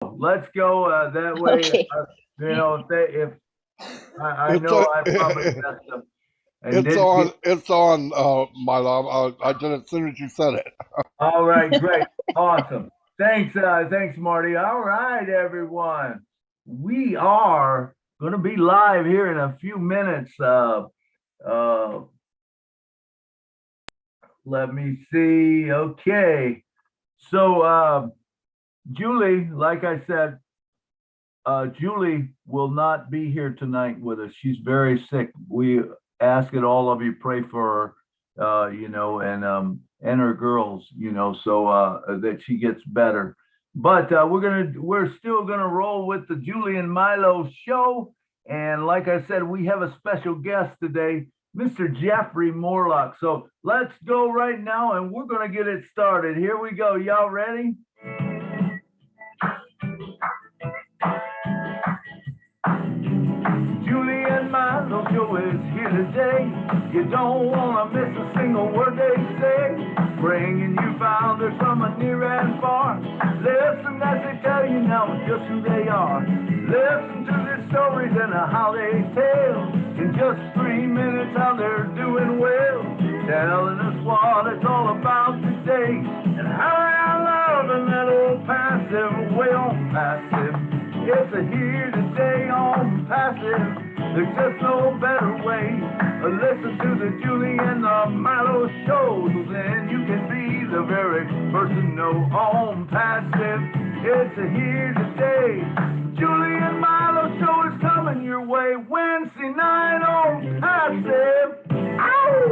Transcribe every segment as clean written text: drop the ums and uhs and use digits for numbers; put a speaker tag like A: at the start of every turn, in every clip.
A: Let's go that way.
B: Okay.
A: You know, if I know I probably messed up. And
C: It's on, Milo. I did it as soon as you said it.
A: All right, great, awesome. Thanks, thanks, Marty. All right, everyone. We are going to be live here in a few minutes. Let me see. Okay. So, Julie, like I said, Julie will not be here tonight with us. She's very sick. We ask that all of you pray for her, you know, and her girls, you know, so that she gets better. But we're still gonna roll with the Julie and Milo show. And like I said, we have a special guest today, Mr. Jeffrey Morlock. So let's go right now, and we're gonna get it started. Here we go. Y'all ready? Julie and Milo show is here today. You don't want to miss a single word they say. Bringing you founders from near and far. Listen as they tell you now just who they are. Listen to their stories and how they tell. In just 3 minutes how they're doing well. Telling us what it's all about today. And how they're loving that old passive way on passive. It's a here today on passive. There's just no better way. Listen to the Julie and the Milo shows, and you can be the very person know on passive. It's a here today. Julie and Milo show is coming your way Wednesday night on passive. Ow!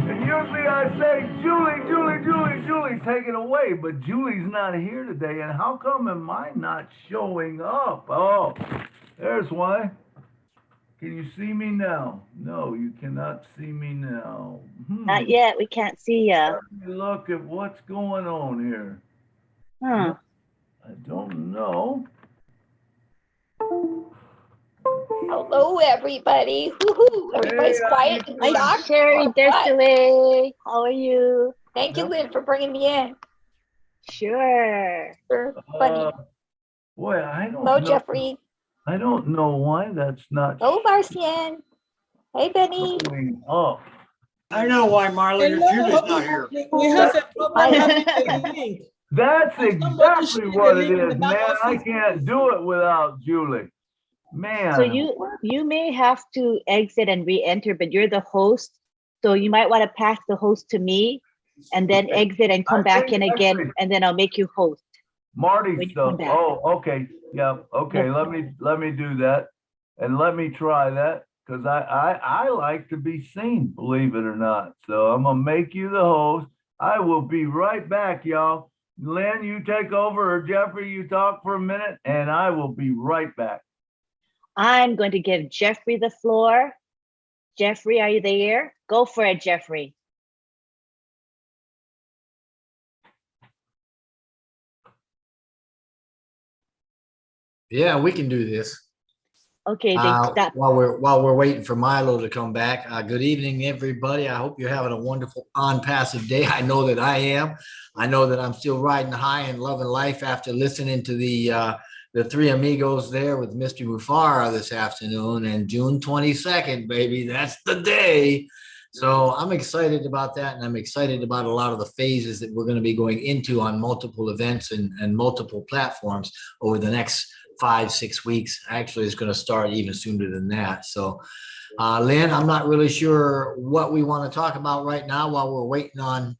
A: And usually I say, Julie, Julie, Julie, Julie, take it away. But Julie's not here today. And how come am I not showing up? Oh, there's why. Can you see me now? No, you cannot see me now.
B: Not yet. We can't see you.
A: Let me look at what's going on here.
B: Huh.
A: I don't know.
D: Hello, everybody. Woohoo! Everybody's
A: Hey,
D: quiet and
B: Hi,
D: shocked.
B: Sherry
D: or what?
B: Desiree. How are you?
D: Thank you, Lynn, for bringing me in.
B: Sure.
D: Sure. Funny.
A: Boy, I don't
D: Hello,
A: know.
D: Jeffrey.
A: I don't know why that's not
D: Hello, Marcian. Hey, Benny.
A: showing up.
E: I know why, Marlon. Julie's not here.
F: We have a problem having the link.
A: That's
F: Somebody
A: exactly
F: share the
A: what it
F: link in
A: is,
F: the back
A: man. I
F: office.
A: can't do it without Julie. Man.
B: So you may have to exit and re-enter, but you're the host. So you might want to pass the host to me and then exit and come back in again, and then I'll make you host.
A: Marty stuff. Oh, okay. Yeah. Okay.
B: Yeah.
A: Let me do that, and let me try that, because I like to be seen, believe it or not. So I'm gonna make you the host. I will be right back, y'all. Lynn, you take over, or Jeffrey, you talk for a minute, and I will be right back.
B: I'm going to give Jeffrey the floor. Jeffrey, are you there? Go for it, Jeffrey.
E: Yeah, we can do this.
B: Okay, then stop.
E: While we're waiting for Milo to come back. Good evening, everybody. I hope you're having a wonderful on-passive day. I know that I am. I know that I'm still riding high and loving life after listening to the three amigos there with Mr. Mufara this afternoon, and June 22nd, baby, that's the day. So I'm excited about that, and I'm excited about a lot of the phases that we're going to be going into on multiple events and multiple platforms over the next 5-6 weeks. Actually, it's going to start even sooner than that. So, Lynn, I'm not really sure what we want to talk about right now while we're waiting on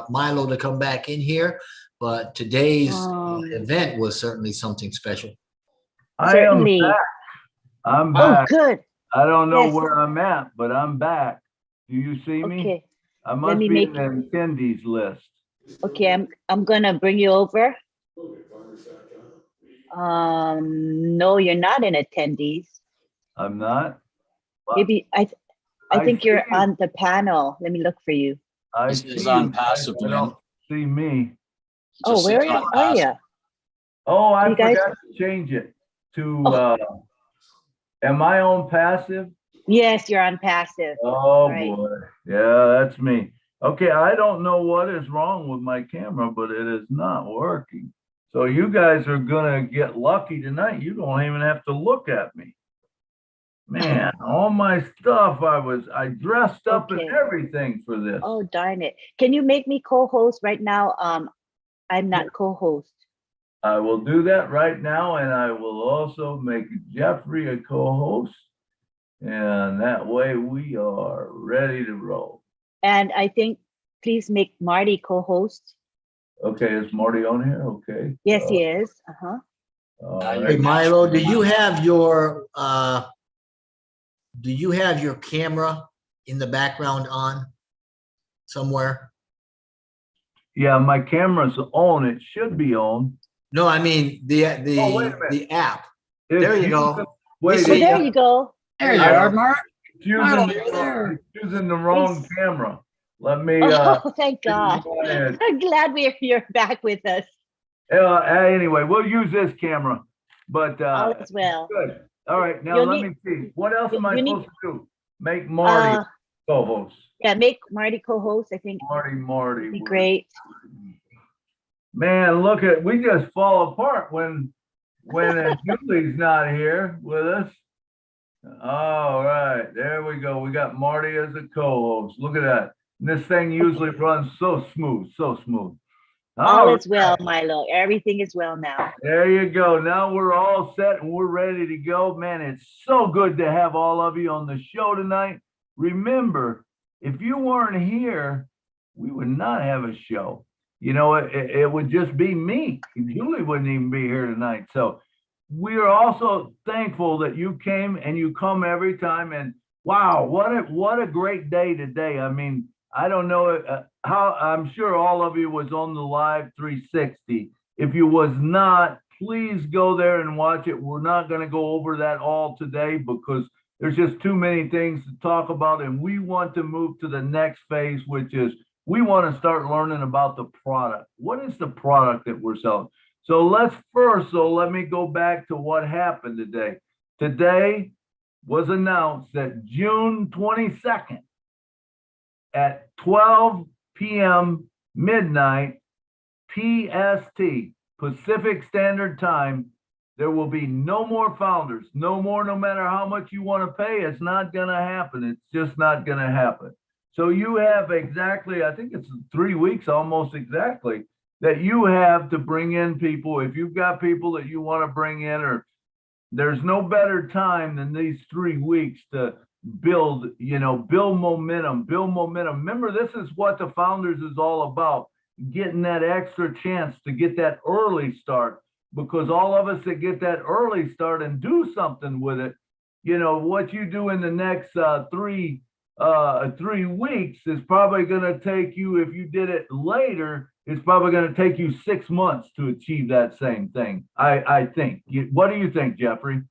E: Milo to come back in here. But today's event was certainly something special.
B: Certainly.
A: I am back. I'm back.
B: Oh, good.
A: I don't know
B: Yes.
A: where I'm at, but I'm back. Do you see me?
B: Okay.
A: I must
B: me
A: be in
B: make-
A: the attendees list.
B: Okay, I'm gonna bring you over. No, you're not in attendees.
A: I'm not.
B: Maybe I think
A: see
B: you're
A: you.
B: on the panel. Let me look for you.
A: I
G: This
A: see
G: is
A: you.
G: on passive,
A: I don't see me.
B: Oh,
G: Just
B: where
G: sits on
B: are
G: passive.
B: you?
A: Oh, I
B: You guys-
A: forgot to change it to,
B: Oh.
A: am I on passive?
B: Yes, you're on passive.
A: Oh,
B: Right.
A: boy. Yeah, that's me. Okay, I don't know what is wrong with my camera, but it is not working. So you guys are gonna get lucky tonight. You don't even have to look at me. Man, all my stuff, I dressed up and
B: Okay.
A: everything for this.
B: Oh, darn it. Can you make me co-host right now? I'm not co-host.
A: I will do that right now, and I will also make Jeffrey a co-host. And that way we are ready to roll.
B: And I think please make Marty co-host.
A: Okay, is Marty on here? Okay.
B: Yes, he is. Uh-huh.
A: All
E: Hey,
A: right.
E: Milo, do you have your camera in the background on somewhere?
A: Yeah, my camera's on. It should be on.
E: No, I mean
A: Oh, wait a minute.
E: the app.
A: It's
E: There you
A: using-
E: go.
A: Wait,
E: We
B: Oh,
E: see
A: it's
B: there you go.
F: There you
A: I-
F: are, Mark.
A: using,
F: Milo,
A: the,
F: you're there.
A: it's using the wrong camera. Let me,
B: Oh, thank
A: this is
B: God.
A: mine.
B: I'm glad you're back with us.
A: Anyway, we'll use this camera, but,
B: All is well.
A: good. All right, now
B: You'll
A: let
B: need-
A: me see. What else am I
B: you need-
A: supposed to do? Make Marty
B: Uh,
A: co-host.
B: yeah, make Marty co-host. I think
A: Marty.
B: would be
A: would-
B: great.
A: Man, look at, we just fall apart when Julie's not here with us. All right, there we go. We got Marty as a co-host. Look at that. And this thing usually runs so smooth, so smooth.
B: All
A: All
B: is well, Milo. Everything is well now.
A: There you go. Now we're all set and we're ready to go. Man, it's so good to have all of you on the show tonight. Remember, if you weren't here, we would not have a show. You know, it would just be me. Julie wouldn't even be here tonight. So we are also thankful that you came and you come every time. And wow, what a great day today. I mean, I don't know how, I'm sure all of you was on the live 360. If you was not, please go there and watch it. We're not going to go over that all today because there's just too many things to talk about. And we want to move to the next phase, which is we want to start learning about the product. What is the product that we're selling? So let me go back to what happened today. Today was announced that June 22nd at 12 p.m. midnight PST, Pacific Standard Time, there will be no more founders, no more, no matter how much you want to pay. It's not going to happen. It's just not going to happen. So you have exactly, I think it's 3 weeks, almost exactly, that you have to bring in people. If you've got people that you want to bring in, or there's no better time than these 3 weeks to build momentum. Remember, this is what the Founders is all about, getting that extra chance to get that early start, because all of us that get that early start and do something with it, what you do in the next 3 weeks is probably going to take you, if you did it later, it's probably going to take you 6 months to achieve that same thing. I think. What do you think, Jeffrey?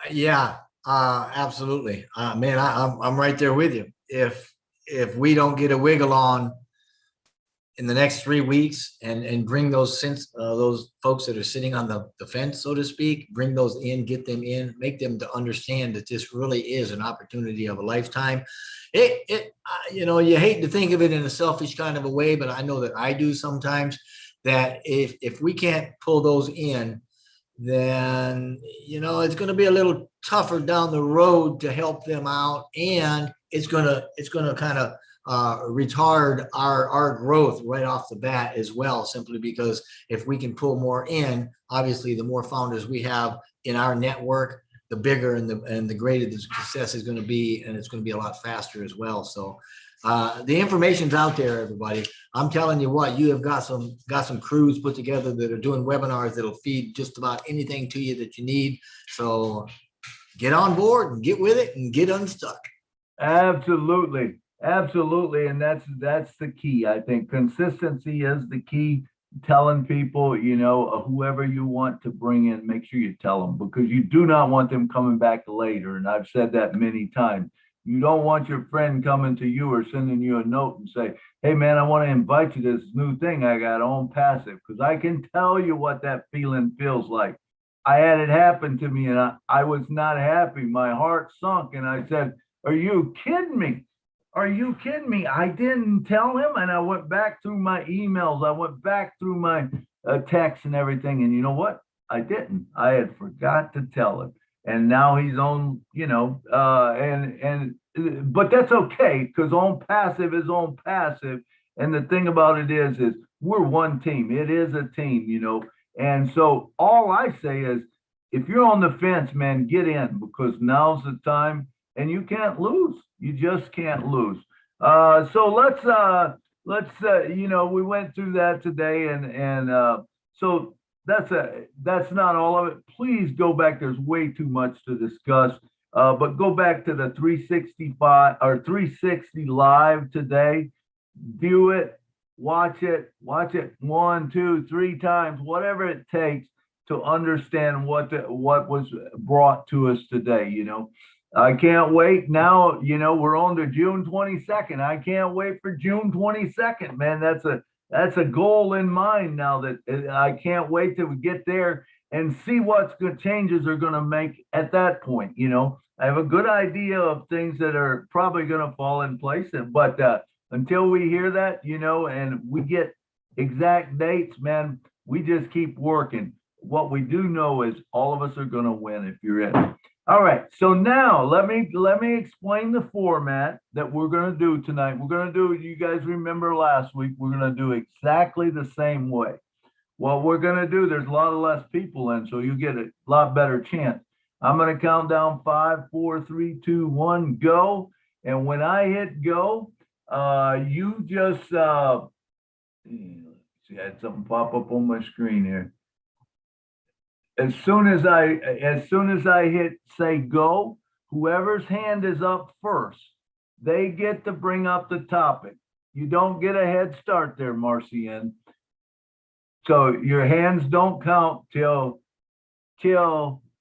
E: Yeah, absolutely. Man, I'm right there with you. If we don't get a wiggle on in the next 3 weeks and bring those folks that are sitting on the fence, so to speak, bring those in, get them in, make them to understand that this really is an opportunity of a lifetime. You hate to think of it in a selfish kind of a way, but I know that I do sometimes, that if we can't pull those in, then, it's going to be a little tougher down the road to help them out. And it's going to kind of retard our growth right off the bat as well, simply because if we can pull more in, obviously the more founders we have in our network, the bigger and the greater the success is going to be, and it's going to be a lot faster as well. So the information's out there, everybody. I'm telling you what, you have got some crews put together that are doing webinars that'll feed just about anything to you that you need. So get on board and get with it and get unstuck.
A: Absolutely. And that's the key. I think consistency is the key. Telling people, whoever you want to bring in, make sure you tell them, because you do not want them coming back later. And I've said that many times. You don't want your friend coming to you or sending you a note and say, hey man, I want to invite you to this new thing I got on Passive, because I can tell you what that feeling feels like. I had it happen to me and I was not happy. My heart sunk and I said, are you kidding me? Are you kidding me? I didn't tell him, and I went back through my emails. I went back through my texts and everything, and you know what? I didn't. I had forgot to tell him, and now he's on. But that's okay because on passive is on passive, and the thing about it is we're one team. It is a team. And so all I say is, if you're on the fence, man, get in because now's the time, and you can't lose. You just can't lose. So we went through that today, and so that's not all of it. Please go back. There's way too much to discuss. But go back to the 365 or 360 live today. View it, watch it 1, 2, 3 times, whatever it takes to understand what was brought to us today. I can't wait now. We're on to June 22nd. I can't wait for June 22nd, man. That's a goal in mind now that I can't wait till we get there and see what changes are going to make at that point. I have a good idea of things that are probably going to fall in place, but until we hear that, and we get exact dates, man, we just keep working. What we do know is all of us are going to win if you're in. All right, so now let me explain the format that we're going to do tonight. We're going to do, you guys remember last week, we're going to do exactly the same way. What we're going to do, there's a lot less people in, so you get a lot better chance. I'm going to count down 5, 4, 3, 2, 1, go. And when I hit go, you just, see, I had something pop up on my screen here. As soon as I hit say go, whoever's hand is up first, they get to bring up the topic. You don't get a head start there, Marcian. So your hands don't count till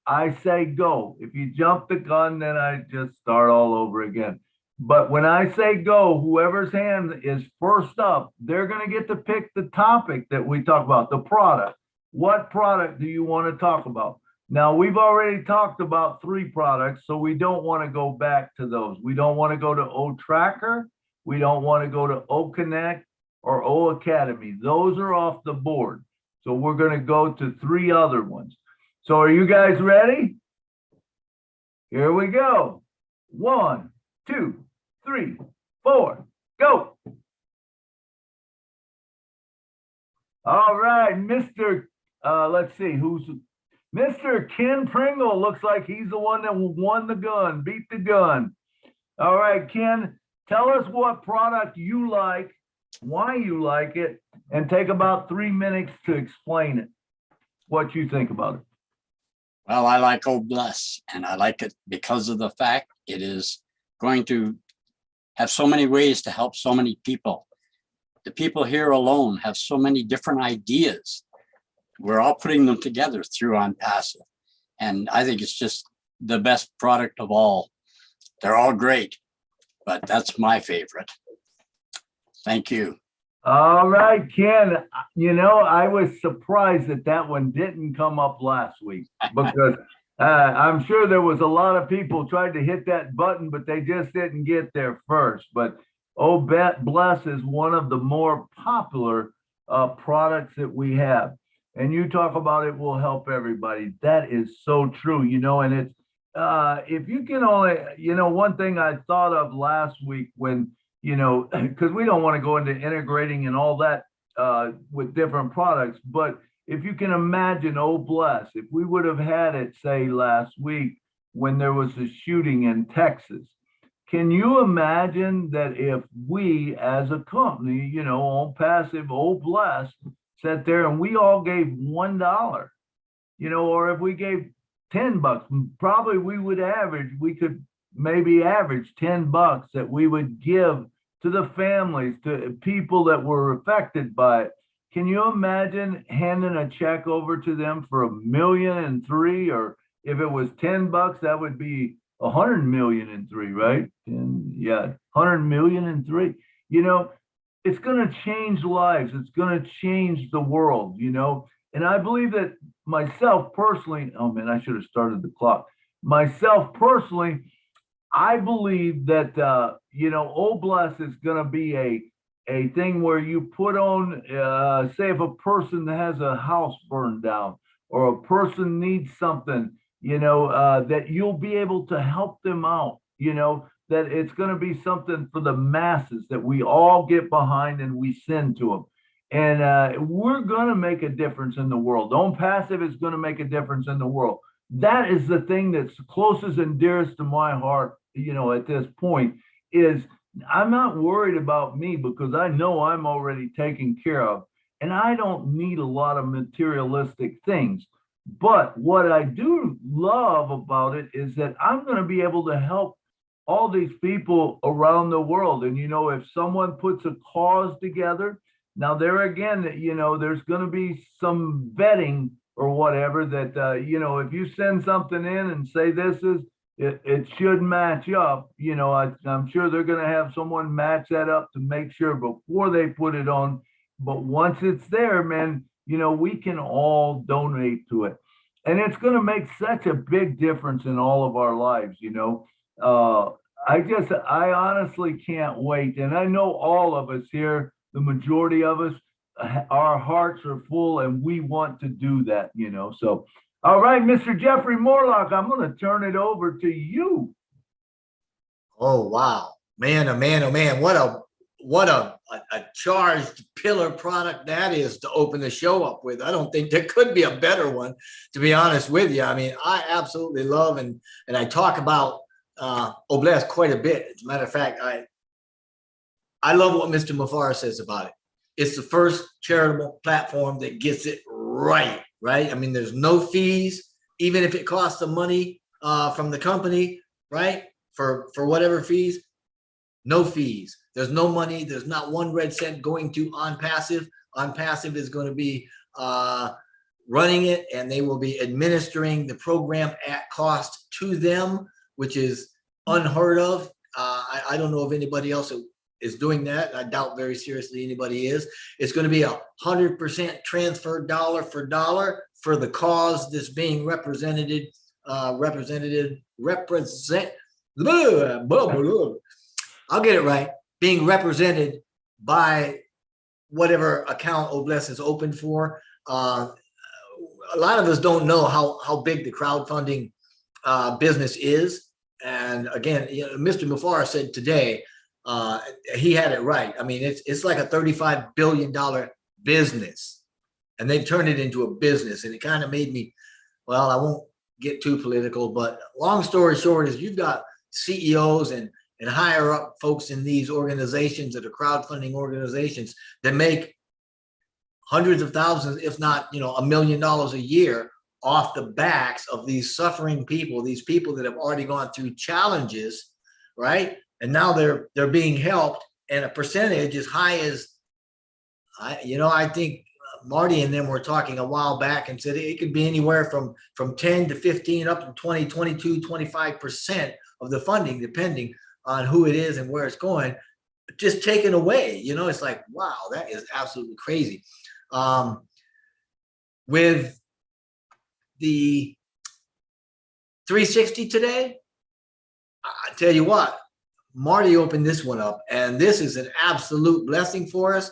A: I say go. If you jump the gun, then I just start all over again. But when I say go, whoever's hand is first up, they're going to get to pick the topic that we talk about, the product. What product do you want to talk about? Now, we've already talked about 3 products, so we don't want to go back to those. We don't want to go to O Tracker. We don't want to go to O Connect or O Academy. Those are off the board. So we're going to go to 3 other ones. So are you guys ready? Here we go. 1, 2, 3, 4, go. All right, let's see, who's Mr. Ken Pringle. Looks like he's the one that won the gun, beat the gun. All right, Ken, tell us what product you like, why you like it, and take about 3 minutes to explain it, what you think about it.
G: Well, I like Oh Bless, and I like it because of the fact it is going to have so many ways to help so many people. The people here alone have so many different ideas. We're all putting them together through OnPassive. And I think it's just the best product of all. They're all great, but that's my favorite. Thank you.
A: All right, Ken, I was surprised that one didn't come up last week because I'm sure there was a lot of people tried to hit that button, but they just didn't get there first. But Oh Bless is one of the more popular products that we have. And you talk about it will help everybody. That is so true, and it's, if you can only, one thing I thought of last week when, because we don't want to go into integrating and all that with different products, but if you can imagine, Oh Bless, if we would have had it, say, last week when there was a shooting in Texas, can you imagine that if we as a company, on passive, Oh Bless, sat there and we all gave $1, or if we gave $10, probably we could maybe average $10 that we would give to the families, to people that were affected by it. Can you imagine handing a check over to them for $1.3 million, or if it was $10, that would be $100 million and 3, right? And yeah, $100 million and 3. It's going to change lives. It's going to change the world. And I believe that myself personally. Oh man, I should have started the clock. Myself personally, I believe that, Oblast is going to be a thing where you put on, say if a person has a house burned down or a person needs something, that you'll be able to help them out, that it's going to be something for the masses that we all get behind and we send to them. And we're going to make a difference in the world. Own Passive is going to make a difference in the world. That is the thing that's closest and dearest to my heart, at this point, is I'm not worried about me because I know I'm already taken care of and I don't need a lot of materialistic things. But what I do love about it is that I'm going to be able to help all these people around the world. And, if someone puts a cause together, now there again, there's going to be some vetting or whatever that, if you send something in and say it should match up, I'm sure they're going to have someone match that up to make sure before they put it on. But once it's there, man, we can all donate to it. And it's going to make such a big difference in all of our lives, I honestly can't wait. And I know all of us here, the majority of us, our hearts are full and we want to do that, So, all right, Mr. Jeffrey Morlock, I'm going to turn it over to you.
E: Oh, wow. Man, oh man, oh man. What a charged pillar product that is to open the show up with. I don't think there could be a better one, to be honest with you. I mean, I absolutely love and I talk about Oblast quite a bit. As a matter of fact, I love what Mr. Mufara says about it. It's the first charitable platform that gets it right? I mean, there's no fees, even if it costs some money from the company, right? For whatever fees, no fees. There's no money. There's not one red cent going to OnPassive. OnPassive is going to be running it, and they will be administering the program at cost to them, which is unheard of. I don't know if anybody else is doing that. I doubt very seriously anybody is. It's going to be 100% transfer dollar for dollar for the cause that's being represented. I'll get it right. Being represented by whatever account Oblast is open for. A lot of us don't know how big the crowdfunding business is. And again, Mr. Mufara said today, he had it right. I mean, it's like a $35 billion business, and they've turned it into a business. And it kind of made me, well, I won't get too political, but long story short is you've got CEOs and higher up folks in these organizations that are crowdfunding organizations that make hundreds of thousands, if not, $1 million a year off the backs of these suffering people, these people that have already gone through challenges, right? And now they're being helped, and a percentage as high as, I think Marty and them were talking a while back and said it could be anywhere from 10 to 15 up to 20, 22, 25% of the funding, depending on who it is and where it's going, just taken away. It's like, wow, that is absolutely crazy. With the 360 today, I tell you what, Marty opened this one up, and this is an absolute blessing for us.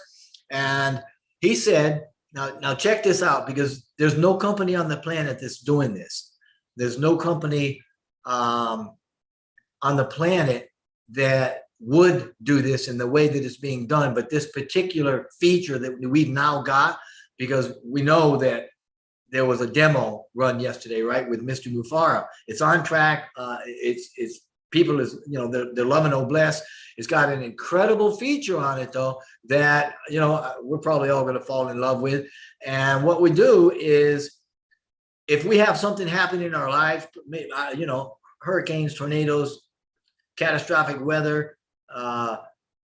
E: And he said, now check this out, because there's no company on the planet that's doing this. There's no company on the planet that would do this in the way that it's being done. But this particular feature that we've now got, because we know that there was a demo run yesterday, right, with Mr. Mufara. It's on track. It's people is, they're loving Oblast. It's got an incredible feature on it, though, that, we're probably all going to fall in love with. And what we do is, if we have something happen in our lives, hurricanes, tornadoes, catastrophic weather,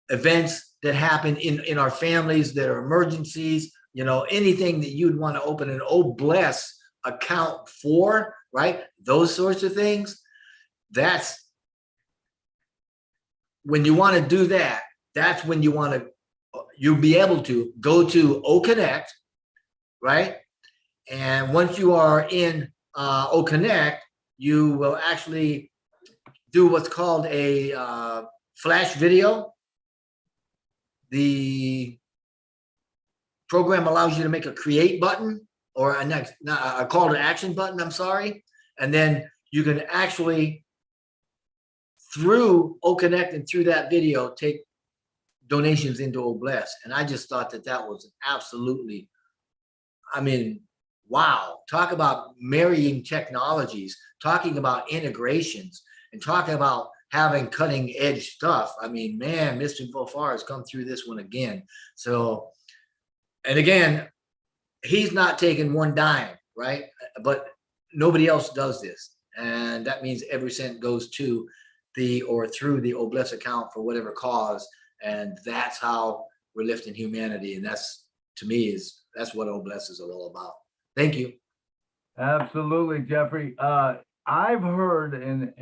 E: events that happen in our families that are emergencies, anything that you'd want to open an Oblast account for, right? Those sorts of things. That's when you want to do that. That's when you'll be able to go to OConnect, right? And once you are in OConnect, you will actually do what's called a flash video. The program allows you to make a create button or a call to action button, I'm sorry. And then you can actually, through OConnect and through that video, take donations into Obless. And I just thought that that was absolutely, I mean, wow. Talk about marrying technologies, talking about integrations, and talking about having cutting edge stuff. I mean, man, Mr. Bofar has come through this one again. So, and again, he's not taking one dime, right? But nobody else does this. And that means every cent goes to the or through the Obless account for whatever cause. And that's how we're lifting humanity. And that's, to me, that's what Obless is all about. Thank you.
A: Absolutely, Jeffrey. I've heard, and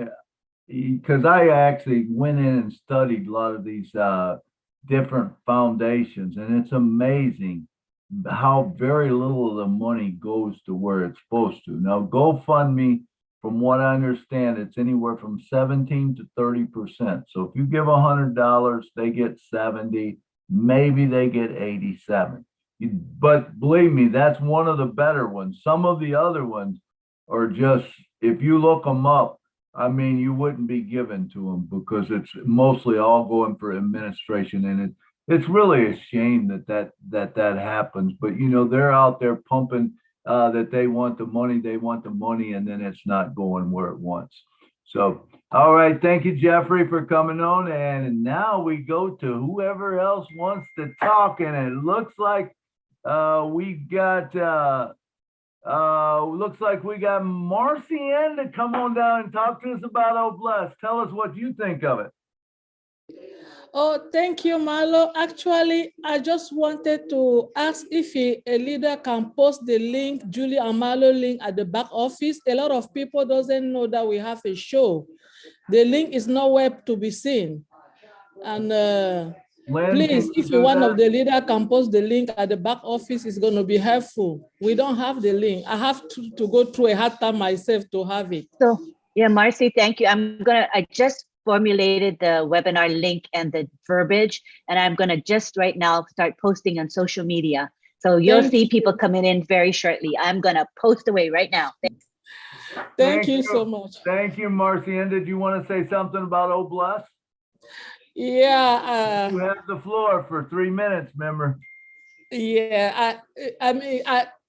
A: because I actually went in and studied a lot of these different foundations, and it's amazing how very little of the money goes to where it's supposed to. Now, GoFundMe, from what I understand, it's anywhere from 17 to 30%. So if you give $100, they get 70, maybe they get 87. But believe me, that's one of the better ones. Some of the other ones are just, if you look them up, I mean, you wouldn't be given to them because it's mostly all going for administration. And it's really a shame that happens. But, you know, they're out there pumping that they want the money, and then it's not going where it wants. So, all right. Thank you, Jeffrey, for coming on. And now we go to whoever else wants to talk. And it looks like we got Marcianne to come on down and talk to us about Obless. Tell us what you think of it.
F: Oh, thank you, Milo. Actually, I just wanted to ask if a leader can post the link, Julie and Milo link at the back office. A lot of people doesn't know that we have a show. The link is nowhere to be seen. And
A: Lynn,
F: please, if
A: do
F: one
A: that?
F: of the leader can post the link at the back office, it's going to be helpful. We don't have the link. I have to go through a hard time myself to have it.
B: So yeah, Marcy, thank you. I just formulated the webinar link and the verbiage, and I'm gonna just right now start posting on social media. So you'll see people coming in very shortly. I'm gonna post away right now.
F: Thank you so much.
A: Thank you, Marcianne. Did you want to say something about Obless?
F: Yeah.
A: You have the floor for 3 minutes, member.
F: Yeah, I mean,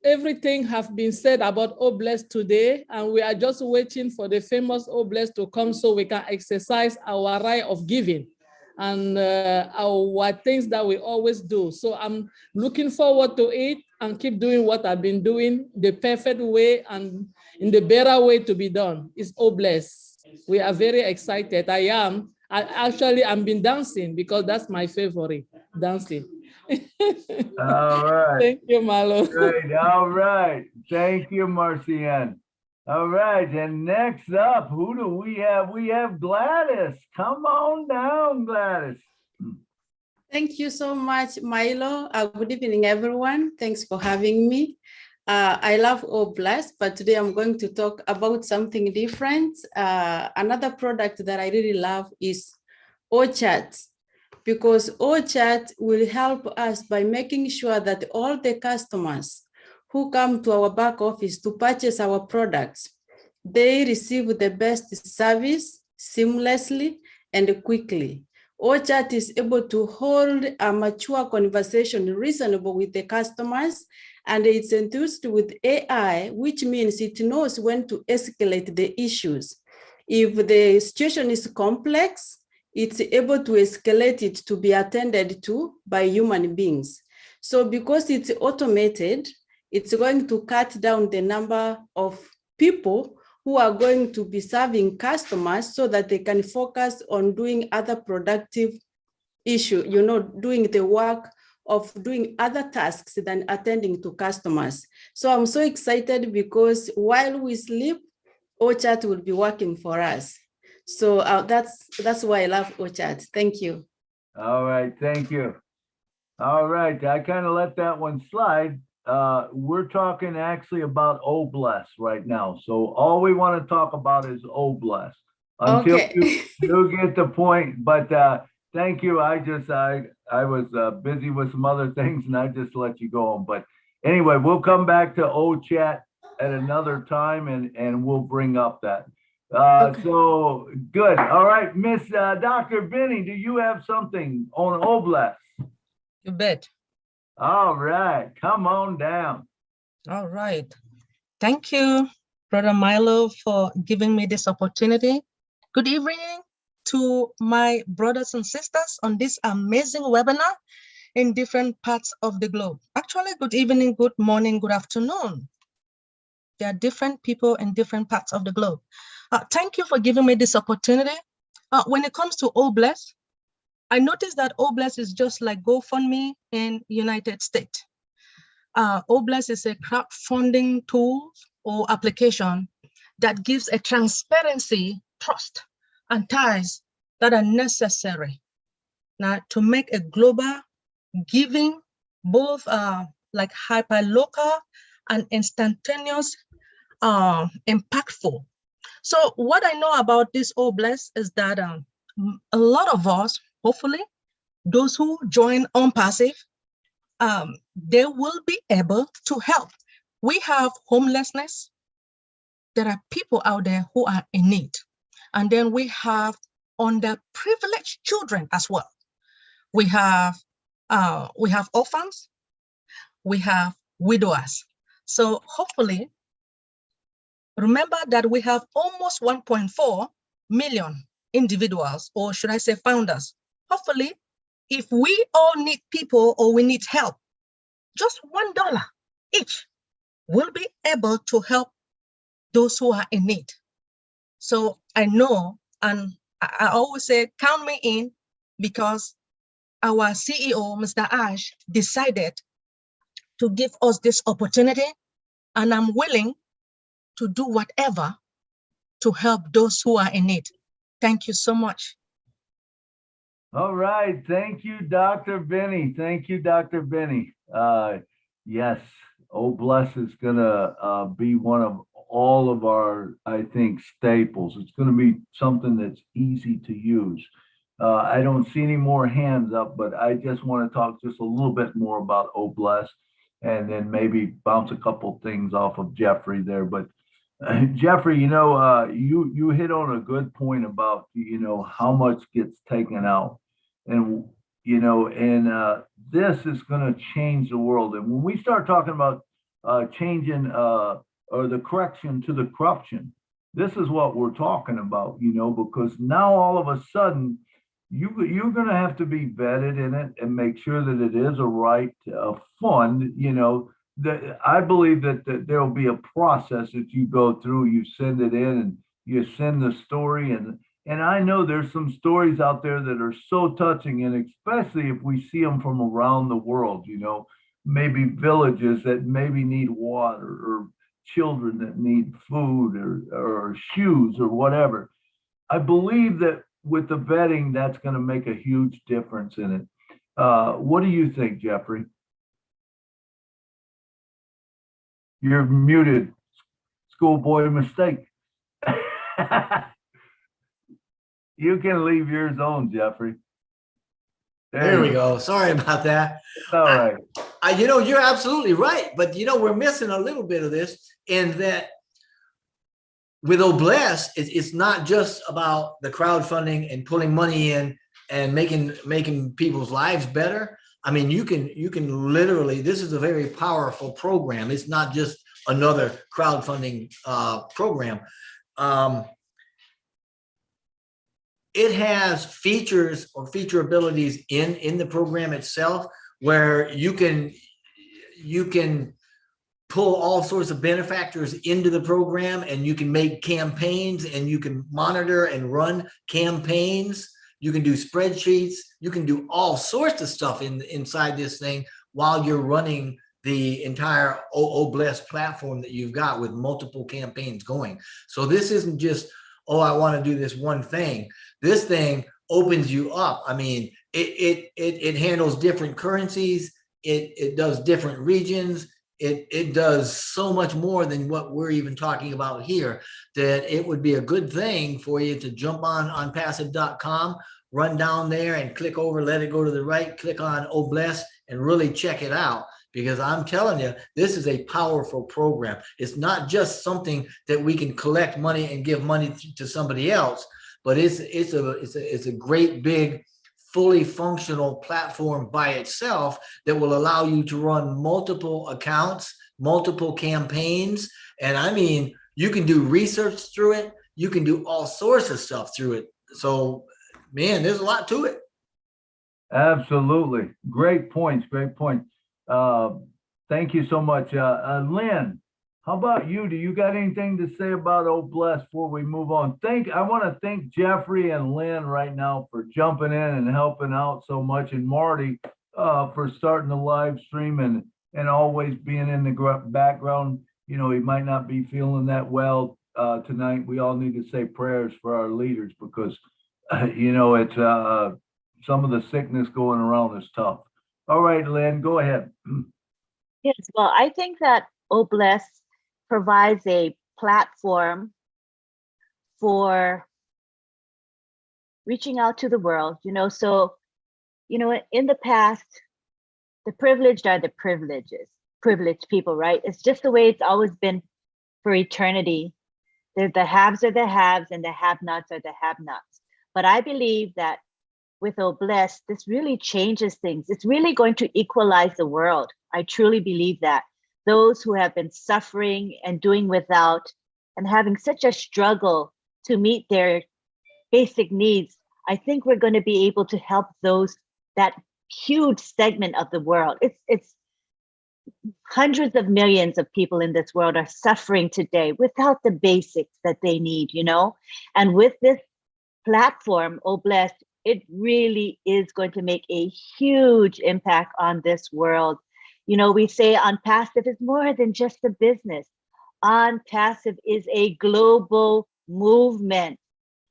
F: everything have been said about Obless today, and we are just waiting for the famous Obless to come so we can exercise our right of giving and our things that we always do. So I'm looking forward to it and keep doing what I've been doing the perfect way and in the better way to be done. It's Obless. We are very excited. I'm been dancing because that's my favorite, dancing.
A: All right.
F: Thank you, Milo.
A: Great. All right. Thank you, Marcianne. All right. And next up, who do we have? We have Gladys. Come on down, Gladys.
H: Thank you so much, Milo. Good evening, everyone. Thanks for having me. I love Obless, but today I'm going to talk about something different. Another product that I really love is Orchard, because Orchard will help us by making sure that all the customers who come to our back office to purchase our products, they receive the best service seamlessly and quickly. Orchard is able to hold a mature conversation reasonable with the customers, and it's enthused with AI, which means it knows when to escalate the issues. If the situation is complex, it's able to escalate it to be attended to by human beings. So because it's automated, it's going to cut down the number of people who are going to be serving customers so that they can focus on doing other productive issues, doing the work of doing other tasks than attending to customers. So I'm so excited because while we sleep, Orchard will be working for us. So that's why I love Orchard. Thank you.
A: All right. Thank you. All right. I kind of let that one slide. We're talking actually about Obless right now. So all we want to talk about is Obless. until
H: Okay.
A: you get the point. But thank you. I was busy with some other things, and I just let you go on. But anyway, we'll come back to old chat at another time, and we'll bring up that.
H: Okay.
A: So good. All right, Miss Dr. Benny, do you have something on Oblast?
I: You bet.
A: All right, come on down.
I: All right. Thank you, Brother Milo, for giving me this opportunity. Good evening to my brothers and sisters on this amazing webinar in different parts of the globe. Actually, good evening, good morning, good afternoon. There are different people in different parts of the globe. Thank you for giving me this opportunity. When it comes to Oblast, I noticed that Oblast is just like GoFundMe in United States. Oblast is a crowdfunding tool or application that gives a transparency, trust, and ties that are necessary now to make a global giving both like hyperlocal and instantaneous impactful. So what I know about this Oblast is that a lot of us, hopefully, those who join on passive, they will be able to help. We have homelessness. There are people out there who are in need. And then we have underprivileged children as well. We have orphans, we have widowers. So hopefully, remember that we have almost 1.4 million individuals, or should I say founders. Hopefully, if we all need people or we need help, just $1 each will be able to help those who are in need. So I know, and I always say, count me in, because our CEO, Mr. Ash, decided to give us this opportunity, and I'm willing to do whatever to help those who are in need. Thank you so much.
A: All right. Thank you, Dr. Benny. Thank you, Dr. Benny. Yes, Oblast is going to be one of all of our, I think, staples. It's going to be something that's easy to use. I don't see any more hands up, but I just want to talk just a little bit more about Oblast, and then maybe bounce a couple things off of Jeffrey there. But Jeffrey, you hit on a good point about, how much gets taken out, and, this is going to change the world. And when we start talking about changing or the correction to the corruption, this is what we're talking about, because now all of a sudden you're going to have to be vetted in it and make sure that it is a right fund, that I believe that there will be a process that you go through. You send it in and you send the story, and I know there's some stories out there that are so touching, and especially if we see them from around the world, maybe villages that maybe need water, or children that need food, or shoes, or whatever. I believe that with the vetting, that's going to make a huge difference in it. What do you think, Jeffrey? You're muted. Schoolboy mistake. You can leave yours on, Jeffrey.
E: There we go. Sorry about that.
A: All right.
E: You're absolutely right. But, we're missing a little bit of this, in that with Oblast, it's not just about the crowdfunding and pulling money in and making people's lives better. I mean, you can literally, this is a very powerful program. It's not just another crowdfunding program. It has features or feature abilities in the program itself, where you can pull all sorts of benefactors into the program, and you can make campaigns, and you can monitor and run campaigns. You can do spreadsheets. You can do all sorts of stuff inside this thing while you're running the entire Oblast platform that you've got, with multiple campaigns going. So this isn't just, oh, I want to do this one thing. This thing opens you up. I mean, it handles different currencies. It does different regions. it does so much more than what we're even talking about here, that it would be a good thing for you to jump on passive.com, run down there and click over, let it go to the right, click on Obless and really check it out. Because I'm telling you, this is a powerful program. It's not just something that we can collect money and give money to somebody else, but it's a great big fully functional platform by itself that will allow you to run multiple accounts, multiple campaigns. And I mean, you can do research through it. You can do all sorts of stuff through it. So, man, there's a lot to it.
A: Absolutely. Great points. Great points. Thank you so much. Lynn, how about you? Do you got anything to say about Obless before we move on? I want to thank Jeffrey and Lynn right now for jumping in and helping out so much, and Marty for starting the live stream and always being in the background. You know, he might not be feeling that well tonight. We all need to say prayers for our leaders because, you know, it's some of the sickness going around is tough. All right, Lynn, go ahead.
B: Yes, well, I think that Obless provides a platform for reaching out to the world, you know. So, you know, in the past, the privileged are the privileged people, right? It's just the way it's always been for eternity. The haves are the haves and the have-nots are the have-nots. But I believe that with Obless, this really changes things. It's really going to equalize the world. I truly believe that. Those who have been suffering and doing without and having such a struggle to meet their basic needs, I think we're going to be able to help that huge segment of the world. It's hundreds of millions of people in this world are suffering today without the basics that they need, you know? And with this platform, Obless, it really is going to make a huge impact on this world. You know, we say On Passive is more than just a business. On Passive is a global movement.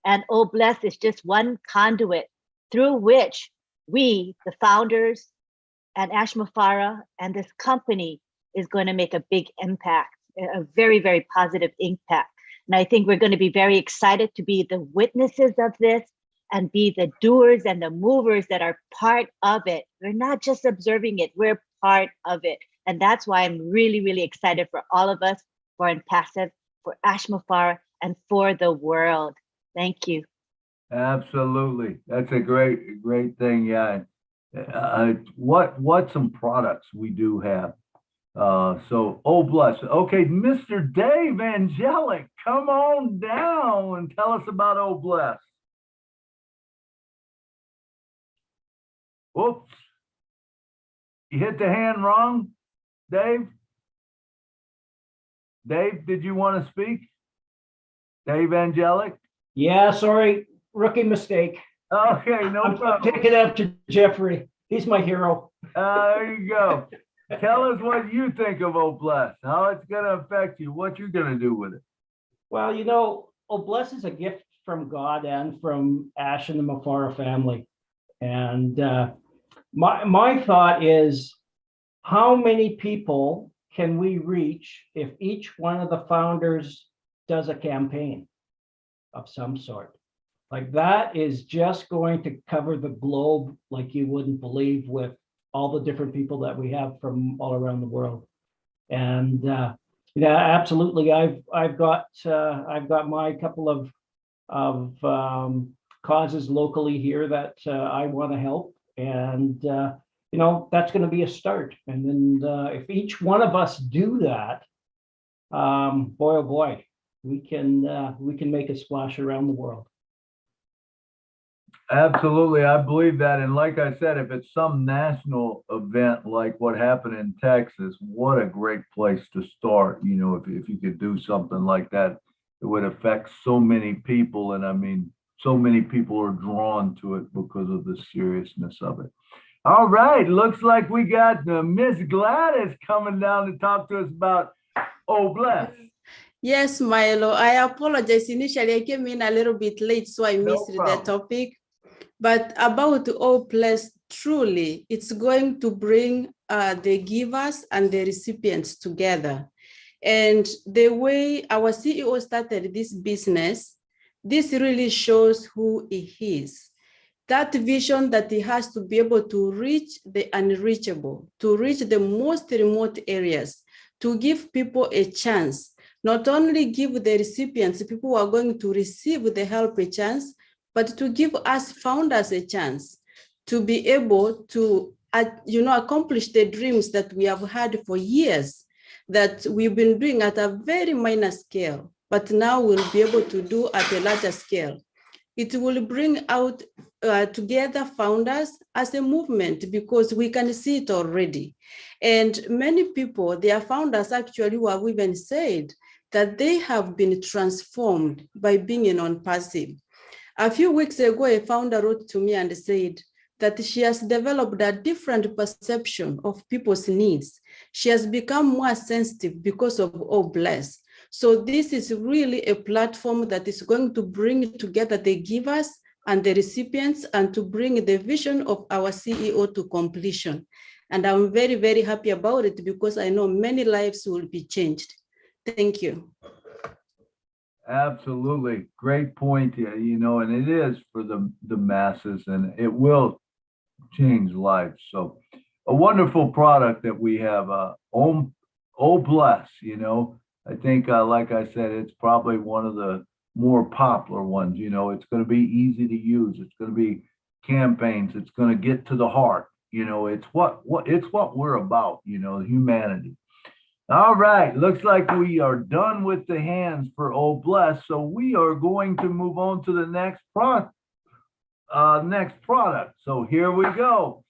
B: And Obless is just one conduit through which we, the founders, and Ashmafara and this company is going to make a big impact, a very, very positive impact. And I think we're going to be very excited to be the witnesses of this and be the doers and the movers that are part of it. We're not just observing it, we're part of it. And that's why I'm really, really excited for all of us, for Passive, for Ashmafara, and for the world. Thank you.
A: Absolutely. That's a great thing. Yeah. What some products we do have. So, Obless. Okay, Mr. Dave Angelic, come on down and tell us about Obless. Whoops. You hit the hand wrong, Dave? Dave, did you want to speak? Dave Angelic?
J: Yeah, sorry, rookie mistake.
A: Okay, no problem.
J: Take it out to Jeffrey. He's my hero.
A: There you go. Tell us what you think of Obless, how it's going to affect you, what you're going to do with it.
J: Well, you know, Obless is a gift from God and from Ash and the Mafara family. And my thought is, how many people can we reach if each one of the founders does a campaign of some sort? Like, that is just going to cover the globe like you wouldn't believe, with all the different people that we have from all around the world. And yeah, absolutely. I've got my couple of causes locally here that I want to help, and you know, that's going to be a start. And then if each one of us do that, boy oh boy, we can make a splash around the world.
A: Absolutely, I believe that. And like I said, if it's some national event like what happened in Texas, what a great place to start. You know, if you could do something like that, it would affect so many people. And I mean, so many people are drawn to it because of the seriousness of it. All right, looks like we got Miss Gladys coming down to talk to us about Obless.
H: Yes, Milo, I apologize. Initially, I came in a little bit late, so I missed the topic. But about O Plus, truly, it's going to bring the givers and the recipients together. And the way our CEO started this business, this really shows who he is. That vision that he has to be able to reach the unreachable, to reach the most remote areas, to give people a chance, not only give the recipients, people who are going to receive the help, a chance, but to give us founders a chance to be able to accomplish the dreams that we have had for years, that we've been doing at a very minor scale, but now we'll be able to do at a larger scale. It will bring out together founders as a movement, because we can see it already. And many people, their founders actually, who have even said that they have been transformed by being in On-Passive. A few weeks ago, a founder wrote to me and said that she has developed a different perception of people's needs. She has become more sensitive because of Oh Bless. So this is really a platform that is going to bring together the givers and the recipients, and to bring the vision of our CEO to completion. And I'm very, very happy about it, because I know many lives will be changed. Thank you.
A: Absolutely. Great point. And it is for the masses, and it will change lives. So a wonderful product that we have, Oh Bless, I think, like I said, it's probably one of the more popular ones. It's going to be easy to use. It's going to be campaigns. It's going to get to the heart. It's what we're about, humanity. All right, looks like we are done with the hands for Oh Bless. So we are going to move on to the next product. So here we go.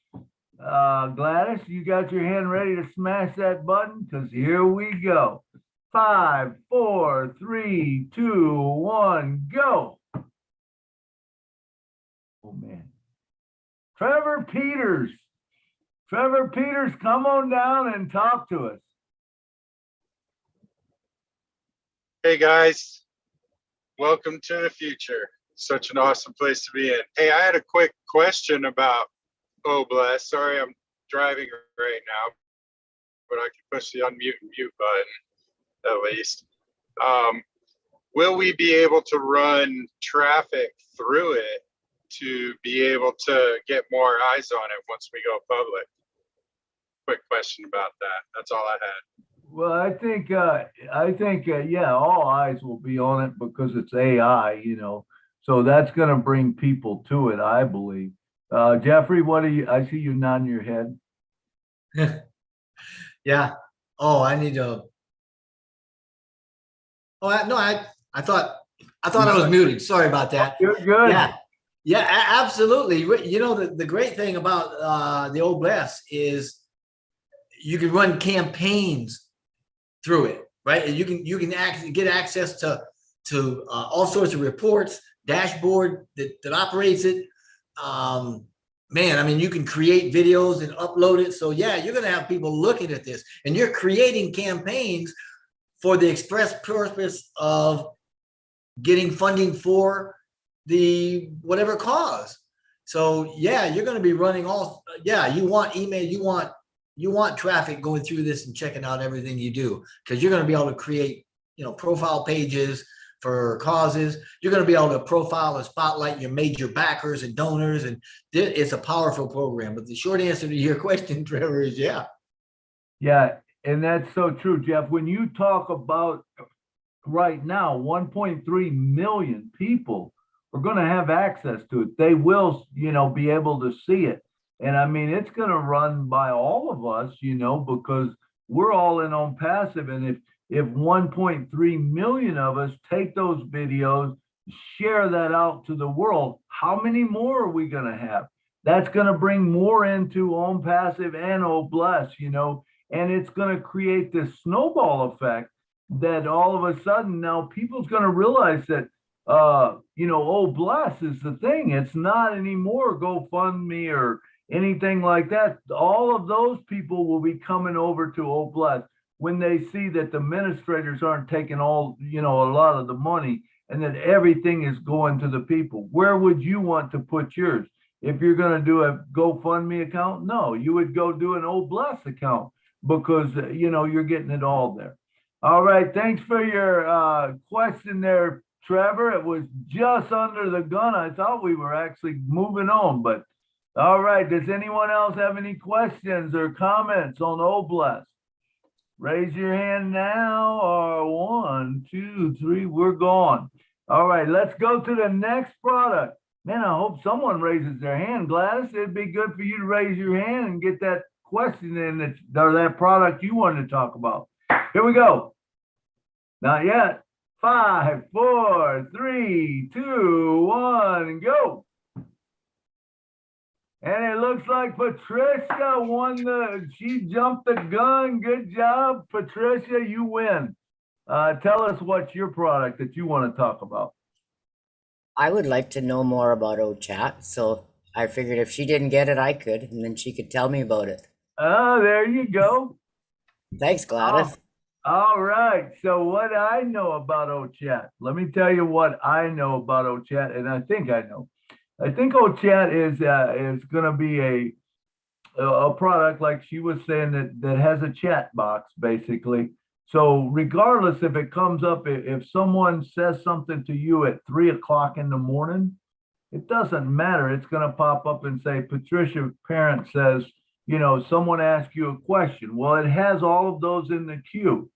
A: Gladys, you got your hand ready to smash that button? Because here we go. 5, 4, 3, 2, 1, go. Oh man. Trevor Peters, come on down and talk to us.
K: Hey guys, welcome to the future. Such an awesome place to be in. Hey, I had a quick question about Oh Bless. Sorry, I'm driving right now, but I can push the unmute and mute button at least. Will we be able to run traffic through it to be able to get more eyes on it once we go public? Quick question about that. That's all I had.
A: Well, I think, yeah, all eyes will be on it because it's AI, so that's going to bring people to it, I believe. Jeffrey, I see you nodding your head.
E: Yeah. Oh, I need to. Oh, I thought I was muted. Sorry about that.
A: You're good.
E: Yeah, absolutely. The great thing about the Oh Bless is you can run campaigns through it, right? You can get access to all sorts of reports, dashboard that operates it. Man, I mean, you can create videos and upload it. So yeah, you're gonna have people looking at this, and you're creating campaigns for the express purpose of getting funding for the whatever cause. So yeah, you're gonna be running you want email, you want traffic going through this and checking out everything you do, because you're going to be able to create, profile pages for causes. You're going to be able to profile and spotlight your major backers and donors. And it's a powerful program. But the short answer to your question, Trevor, is yeah.
A: Yeah, and that's so true, Jeff. When you talk about right now, 1.3 million people are going to have access to it. They will, be able to see it. And I mean, it's going to run by all of us, because we're all in On-Passive. And if 1.3 million of us take those videos, share that out to the world, how many more are we going to have? That's going to bring more into On-Passive and Oh Bless, and it's going to create this snowball effect that all of a sudden now people's going to realize that, Oh Bless is the thing. It's not anymore GoFundMe or anything like that. All of those people will be coming over to Oh Bless when they see that the administrators aren't taking a lot of the money, and that everything is going to the people. Where would you want to put yours? If you're going to do a GoFundMe account, no, you would go do an Old Bless account because, you know, you're getting it all there. All right. Thanks for your question there, Trevor. It was just under the gun. I thought we were actually moving on, but all right. Does anyone else have any questions or comments on Old Bless? Raise your hand now, or 1, 2, 3, we're gone. All right, let's go to the next product. Man, I hope someone raises their hand, Gladys. It'd be good for you to raise your hand and get that question in or that product you wanted to talk about. Here we go. Not yet. 5, 4, 3, 2, 1, go. And it looks like Patricia won she jumped the gun. Good job, Patricia, you win. Tell us what's your product that you want to talk about.
L: I would like to know more about OChat, so I figured if she didn't get it, I could, and then she could tell me about it.
A: Oh, there you go.
L: Thanks, Gladys.
A: All right, so what I know about OChat, let me tell you what I know about OChat, and I think I know. I think OChat is going to be a product, like she was saying, that has a chat box, basically. So regardless if it comes up, if someone says something to you at 3 o'clock in the morning, it doesn't matter. It's going to pop up and say, Patricia, parent says, you know, someone asked you a question. Well, it has all of those in the queue,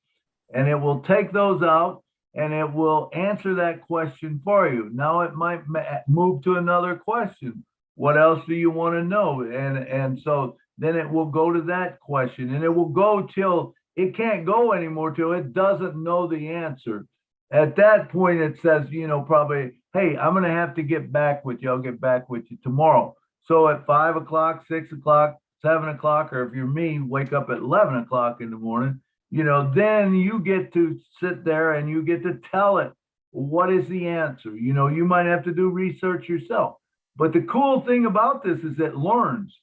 A: and it will take those out and it will answer that question for you. Now it might move to another question. What else do you want to know? And so then it will go to that question, and it will go till it can't go anymore till it doesn't know the answer. At that point, it says, you know, probably, hey, I'm going to have to get back with you. I'll get back with you tomorrow. So at 5 o'clock, 6 o'clock, 7 o'clock, or if you're me, wake up at 11 o'clock in the morning, you know, then you get to sit there and you get to tell it, what is the answer? You know, you might have to do research yourself. But the cool thing about this is it learns.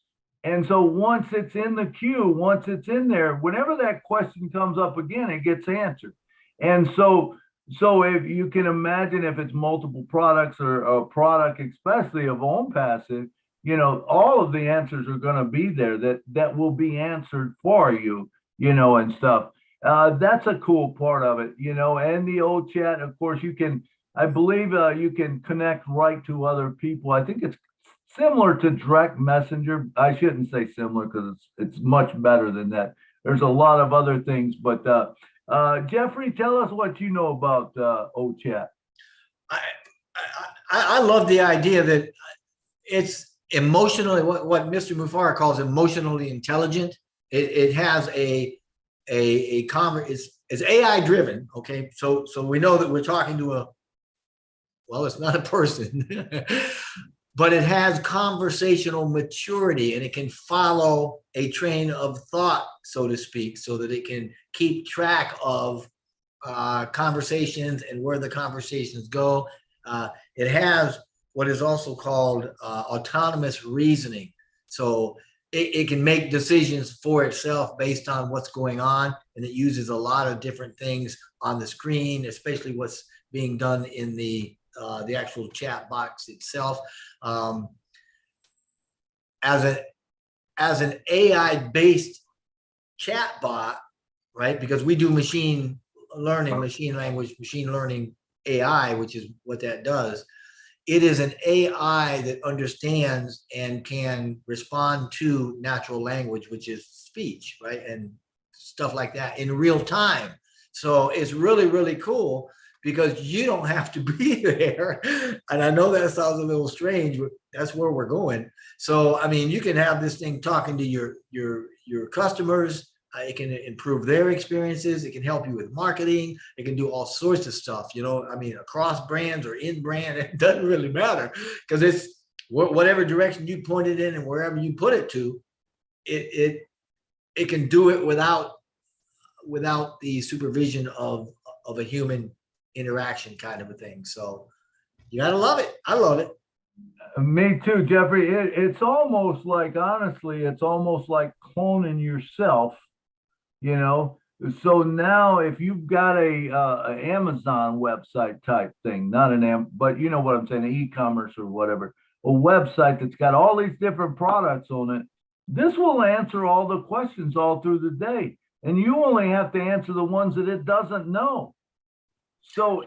A: And so once it's in the queue, once it's in there, whenever that question comes up again, it gets answered. And so if you can imagine, if it's multiple products or a product, especially of OwnPassive, you know, all of the answers are going to be there that will be answered for you, you know, and stuff. That's a cool part of it, you know, and the old chat, of course, you can, I believe you can connect right to other people. I think it's similar to direct messenger. I shouldn't say similar because it's much better than that. There's a lot of other things, but Jeffrey, tell us what you know about OChat.
E: I love the idea that it's emotionally, what Mr. Mufara calls emotionally intelligent. It has it's AI driven. Okay, so we know that we're talking to it's not a person, but it has conversational maturity, and it can follow a train of thought, so to speak, so that it can keep track of conversations and where the conversations go. It has what is also called autonomous reasoning. So it can make decisions for itself based on what's going on, and it uses a lot of different things on the screen, especially what's being done in the actual chat box itself. As an AI-based chat bot, right? Because we do machine learning, machine language, machine learning AI, which is what that does. It is an AI that understands and can respond to natural language, which is speech, right? And stuff like that in real time. So it's really, really cool because you don't have to be there. And I know that sounds a little strange, but that's where we're going. So, I mean, you can have this thing talking to your customers. It can improve their experiences. It can help you with marketing. It can do all sorts of stuff, you know, I mean, across brands or in brand, it doesn't really matter because it's whatever direction you point it in and wherever you put it to, it can do it without the supervision of a human interaction kind of a thing. So you gotta love it. I love it.
A: Me too, Jeffrey. It's almost like, honestly, it's almost like cloning yourself, you know. So now if you've got a Amazon website type thing, not but you know what I'm saying, e-commerce or whatever, a website that's got all these different products on it, this will answer all the questions all through the day. And you only have to answer the ones that it doesn't know. So,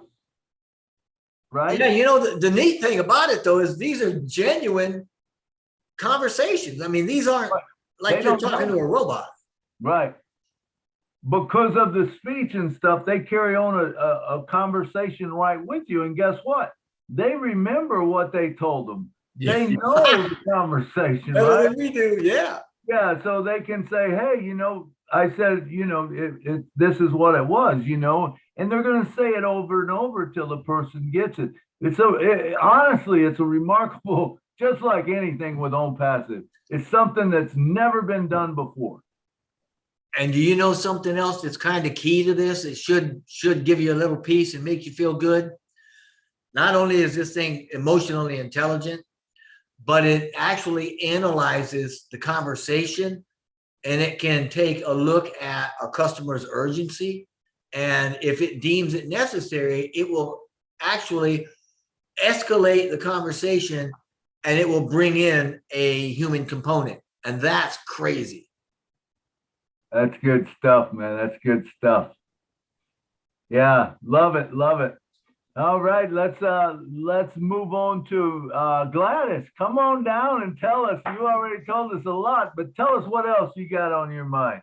A: right?
E: Yeah, you know, the neat thing about it though is these are genuine conversations. I mean, these aren't like
A: They
E: you're
A: don't
E: talking
A: know.
E: to a robot.
A: Right. Because of the speech and stuff, they carry on a conversation right with you. And guess what? They remember what they told them. They know the conversation,
E: Better
A: right?
E: than we do, yeah.
A: Yeah, so they can say, hey, you know, I said, you know, this is what it was, you know, and they're going to say it over and over till the person gets it. It's so, honestly, it's a remarkable, just like anything with Own Passive, it's something that's never been done before.
E: And do you know something else that's kind of key to this? It should give you a little peace and make you feel good. Not only is this thing emotionally intelligent, but it actually analyzes the conversation, and it can take a look at a customer's urgency. And if it deems it necessary, it will actually escalate the conversation, and it will bring in a human component. And that's crazy.
A: That's good stuff, man. That's good stuff. Yeah, love it, love it. All right, let's move on to Gladys. Come on down and tell us. You already told us a lot, but tell us what else you got on your mind.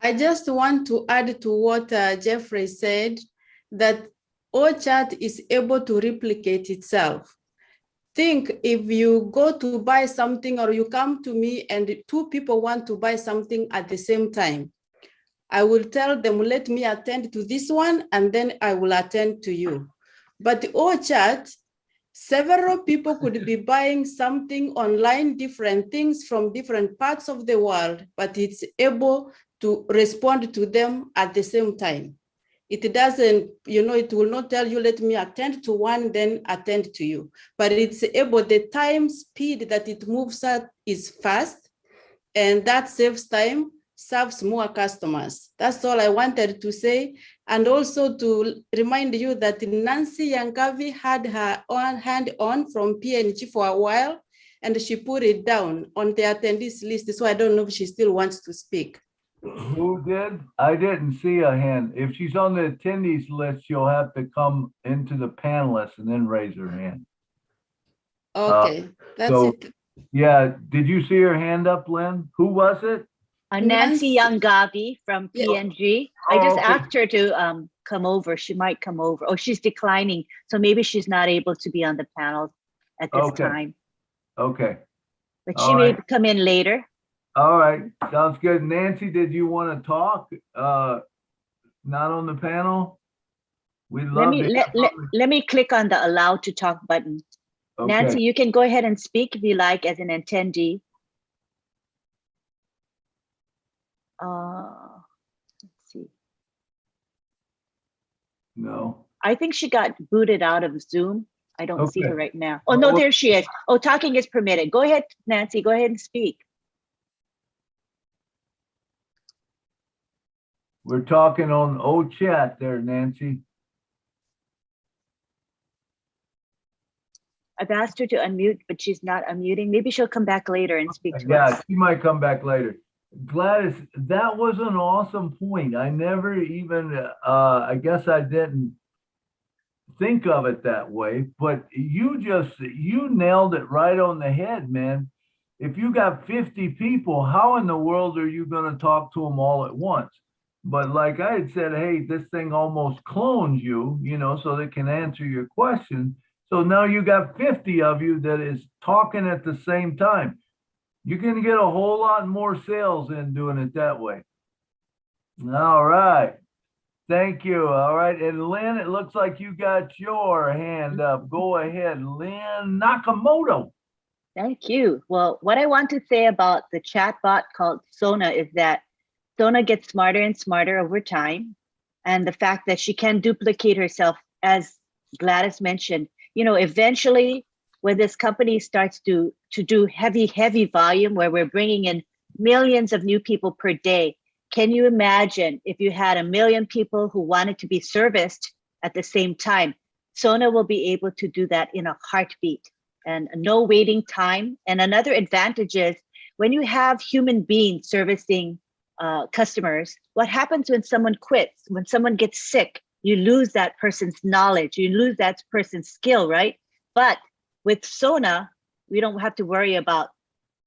H: I just want to add to what Jeffrey said, that OChat is able to replicate itself. Think if you go to buy something or you come to me and two people want to buy something at the same time, I will tell them, let me attend to this one and then I will attend to you. But the OChat, several people could be buying something online, different things from different parts of the world, but it's able to respond to them at the same time. It doesn't, you know, it will not tell you, let me attend to one, then attend to you. But it's able, the time speed that it moves at is fast, and that saves time, serves more customers. That's all I wanted to say. And also to remind you that Nancy Yangavi had her own hand on from PNG for a while, and she put it down on the attendees list. So I don't know if she still wants to speak.
A: Who did? I didn't see a hand. If she's on the attendees list, she'll have to come into the panelists and then raise her hand.
H: Okay, that's
A: so,
H: it.
A: Yeah, did you see her hand up, Lynn? Who was it?
B: Nancy Yangavi from PNG. I just asked her to come over. She might come over. Oh, she's declining. So maybe she's not able to be on the panel at this time.
A: Okay.
B: But she may come in later.
A: All right, sounds good. Nancy, did you want to talk? Not on the panel? We'd love
B: let me click on the allow to talk button. Okay. Nancy, you can go ahead and speak if you like as an attendee. Let's see.
A: No.
B: I think she got booted out of Zoom. I don't see her right now. Oh, no, there she is. Oh, talking is permitted. Go ahead, Nancy, go ahead and speak.
A: We're talking on OChat there, Nancy.
B: I've asked her to unmute, but she's not unmuting. Maybe she'll come back later and speak to us.
A: Yeah, she might come back later. Gladys, that was an awesome point. I never even, I guess I didn't think of it that way, but you nailed it right on the head, man. If you got 50 people, how in the world are you going to talk to them all at once? But like I had said, hey, this thing almost clones you, you know, so they can answer your question. So now you got 50 of you that is talking at the same time. You can get a whole lot more sales in doing it that way. All right. Thank you. All right. And Lynn, it looks like you got your hand up. Go ahead, Lynn Nakamoto.
B: Thank you. Well, what I want to say about the chatbot called Sona is that Sona gets smarter and smarter over time. And the fact that she can duplicate herself, as Gladys mentioned, you know, eventually when this company starts to do heavy volume, where we're bringing in millions of new people per day, can you imagine if you had 1 million people who wanted to be serviced at the same time? Sona will be able to do that in a heartbeat. and no waiting time. And another advantage is when you have human beings servicing customers, what happens when someone quits, when someone gets sick, you lose that person's knowledge, you lose that person's skill, right? But with Sona, we don't have to worry about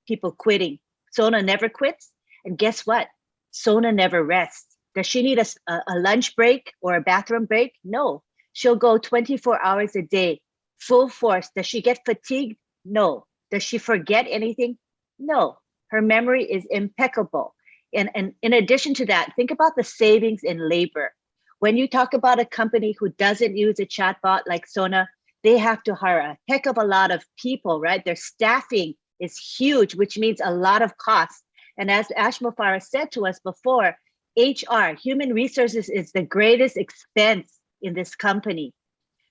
B: people quitting. Sona never quits. And guess what? Sona never rests. Does she need a lunch break or a bathroom break? No. She'll go 24 hours a day, full force. Does she get fatigued? No. Does she forget anything? No. Her memory is impeccable. And in addition to that, think about the savings in labor. When you talk about a company who doesn't use a chatbot like Sona, they have to hire a heck of a lot of people, right? Their staffing is huge, which means a lot of costs. And as Ash Mufara said to us before, HR, human resources, is the greatest expense in this company.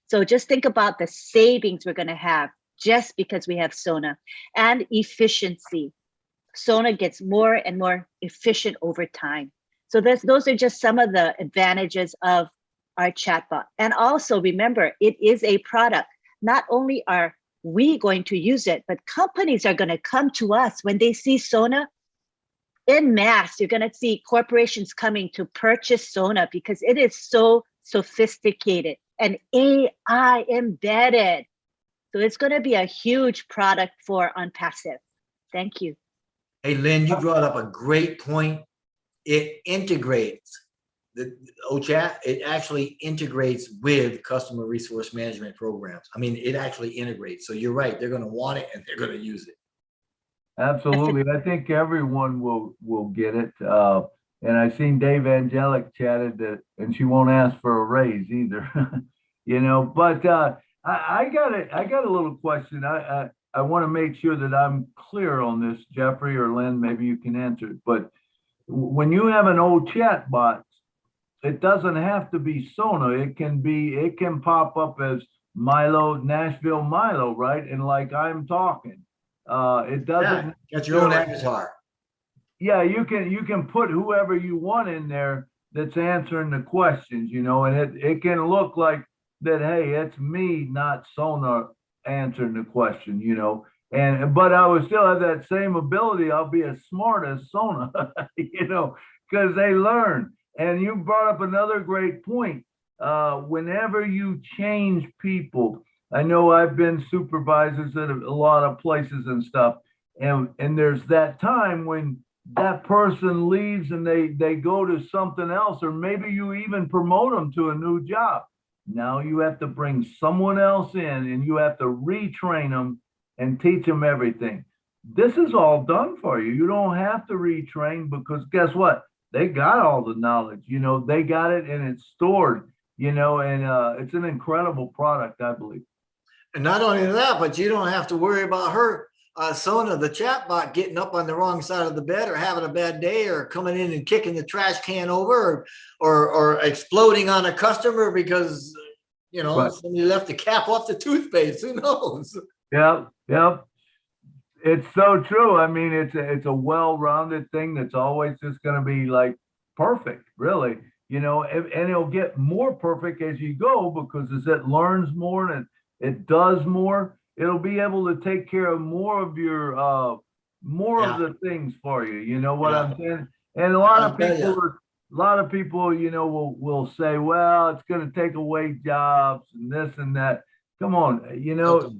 B: So just think about the savings we're going to have just because we have Sona. And efficiency. Sona gets more and more efficient over time. So those are just some of the advantages of our chatbot. And also remember, it is a product. Not only are we going to use it, but companies are going to come to us when they see Sona en masse. You're going to see corporations coming to purchase Sona because it is so sophisticated and AI embedded. So it's going to be a huge product for OnPassive. Thank you.
E: Hey, Lynn, you brought up a great point. It integrates the OChat. It actually integrates with customer resource management programs. I mean, it actually integrates. So you're right. They're going to want it and they're going to use it.
A: Absolutely. I think everyone will get it. And I've seen Dave Angelic chatted that, and she won't ask for a raise either. You know, but I got a little question. I want to make sure that I'm clear on this, Jeffrey or Lynn, maybe you can answer it. But when you have an old chat bot, it doesn't have to be Sona. It can pop up as Milo, Nashville Milo, right? And like I'm talking. It doesn't.
E: That's your own avatar.
A: Yeah, you can put whoever you want in there that's answering the questions, you know, and it can look like that, hey, it's me, not Sona, answering the question, you know. But I would still have that same ability. I'll be as smart as Sona, you know, because they learn. And you brought up another great point. Whenever you change people, I know I've been supervisors at a lot of places and stuff, and there's that time when that person leaves and they go to something else, or maybe you even promote them to a new job. Now you have to bring someone else in and you have to retrain them and teach them everything. This is all done for you. You don't have to retrain because guess what? They got all the knowledge, you know, they got it and it's stored, you know, and it's an incredible product, I believe.
E: And not only that, but you don't have to worry about her, Sona, the chatbot, getting up on the wrong side of the bed or having a bad day or coming in and kicking the trash can over or exploding on a customer because, you know, right, somebody left the cap off the toothpaste. Who knows?
A: Yeah. It's so true. I mean, it's a well-rounded thing that's always just going to be like perfect, really, you know, and it'll get more perfect as you go because as it learns more and it does more, it'll be able to take care of more of your of the things for you. You know what I'm saying? And a lot of people, you know, will say, well, it's going to take away jobs and this and that. Come on, you know.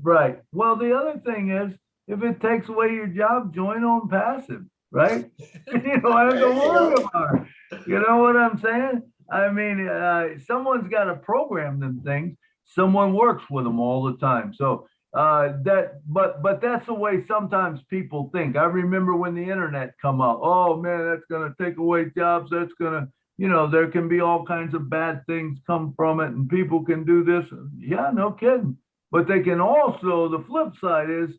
A: Right. Well, the other thing is, if it takes away your job, join OnPassive, right? You know, I have to worry about it. You know what I'm saying? I mean, someone's got to program them things. Someone works with them all the time. So but that's the way sometimes people think. I remember when the internet come out, oh man, that's going to take away jobs. That's going to, you know, there can be all kinds of bad things come from it and people can do this. Yeah, no kidding. But they can also, the flip side is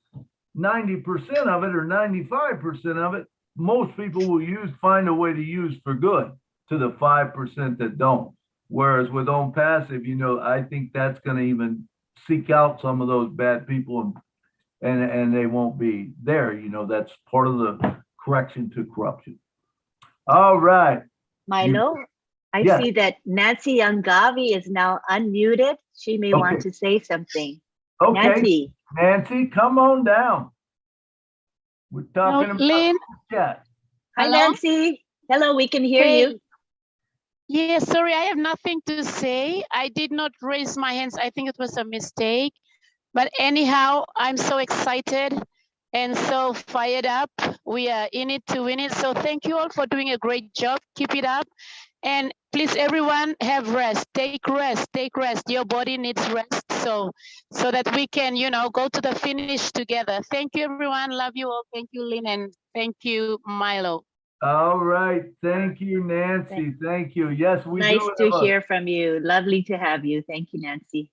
A: 90% of it or 95% of it, most people will find a way to use for good to the 5% that don't. Whereas with OnPassive, you know, I think that's going to even seek out some of those bad people and they won't be there. You know, that's part of the correction to corruption. All right.
B: Milo, I see that Nancy Yangavi is now unmuted. She may want to say something.
A: Okay.
B: Nancy.
A: Nancy, come on down. We're talking about
M: Lynn,
A: chat.
B: Hi,
M: hello?
B: Nancy. Hello, we can hear
M: Hey.
B: you.
M: Yeah, sorry, I have nothing to say. I did not raise my hands. I think it was a mistake. But anyhow, I'm so excited and so fired up. We are in it to win it. So thank you all for doing a great job. Keep it up. And please, everyone, have rest. Take rest. Take rest. Your body needs rest. So that we can, go to the finish together. Thank you, everyone. Love you all. Thank you, Lynn, and thank you, Milo.
A: All right. Thank you, Nancy. Thank you. Yes, we
B: Nice
A: do
B: to
A: have a-
B: hear from you. Lovely to have you. Thank you, Nancy.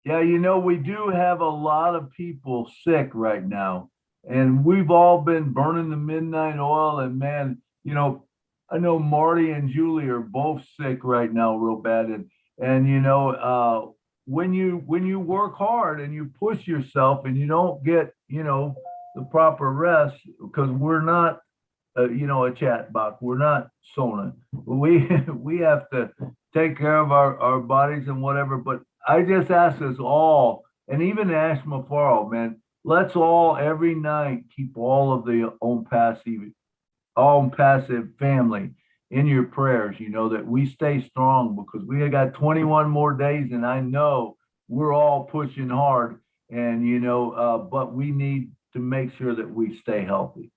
A: Yeah, we do have a lot of people sick right now. And we've all been burning the midnight oil. And man, I know Marty and Julie are both sick right now, real bad. And when you work hard and you push yourself and you don't get, the proper rest, because we're not a chat box. We're not Sona. We have to take care of our bodies and whatever. But I just ask us all, and even Ash Mafaro, man, let's all every night keep all of the passive family in your prayers, that we stay strong, because we got 21 more days, and I know we're all pushing hard, and but we need to make sure that we stay healthy.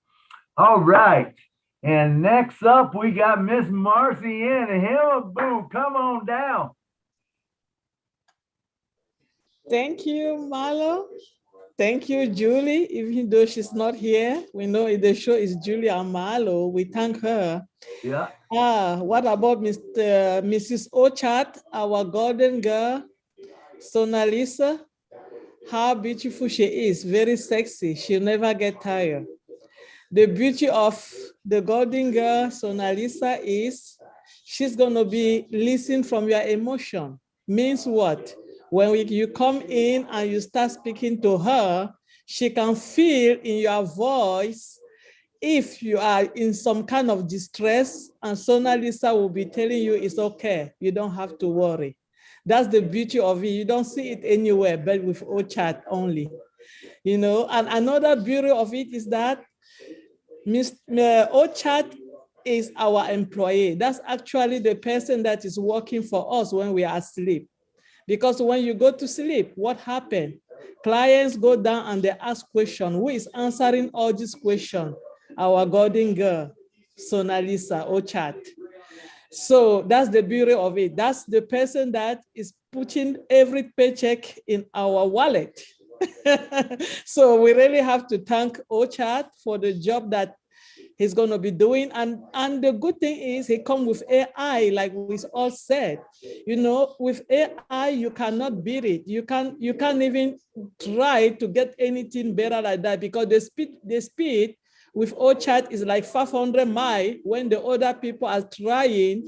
A: All right. And next up, we got Miss Marcy Ann. Boo, come on down.
F: Thank you, Milo. Thank you, Julie. Even though she's not here, we know the show is Julie and Milo. We thank her.
A: Yeah.
F: What about Mrs. Ochat, our golden girl, Sonalisa? How beautiful she is, very sexy. She'll never get tired. The beauty of the golden girl, Sonalisa, is she's going to be listening from your emotion. Means what? When you come in and you start speaking to her, she can feel in your voice if you are in some kind of distress, and Sonalisa will be telling you it's okay. You don't have to worry. That's the beauty of it. You don't see it anywhere, but with Ochat only. And another beauty of it is that Ochat is our employee. That's actually the person that is working for us when we are asleep. Because when you go to sleep, what happened? Clients go down and they ask questions. Who is answering all these questions? Our golden girl, Sonalisa Ochat. So that's the beauty of it. That's the person that is putting every paycheck in our wallet. So we really have to thank Ochat for the job that he's going to be doing. And the good thing is he comes with AI, like we all said. With AI, you cannot beat it. You can't even try to get anything better like that, because the speed with Ochat is like 500 miles when the other people are trying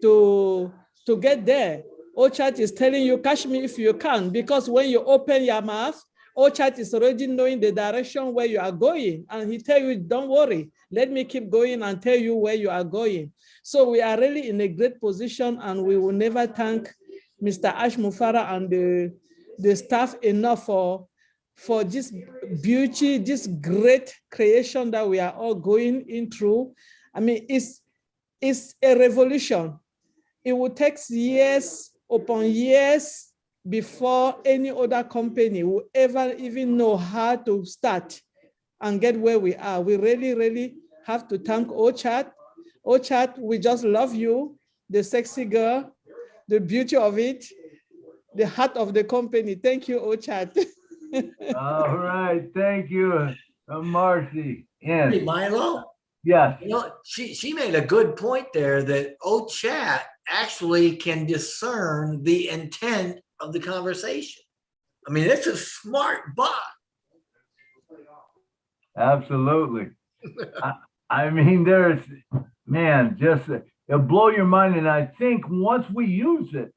F: to get there. Ochat is telling you, catch me if you can, because when you open your mouth, Ochat is already knowing the direction where you are going. And he tell you, don't worry, let me keep going and tell you where you are going. So we are really in a great position, and we will never thank Mr. Ash Mufara and the staff enough for this beauty, this great creation that we are all going in through. I mean, it's a revolution. It will take years upon years before any other company will ever even know how to start and get where we are. We really, really have to thank Ochat. Ochat, we just love you, the sexy girl, the beauty of it, the heart of the company. Thank you, Ochat.
A: All right. Thank you, Marcy. Yes.
E: Hey, Milo.
A: Yes.
E: She made a good point there that Ochat actually can discern the intent of the conversation. I mean, it's a smart bot.
A: Absolutely. I mean, it'll blow your mind. And I think once we use it,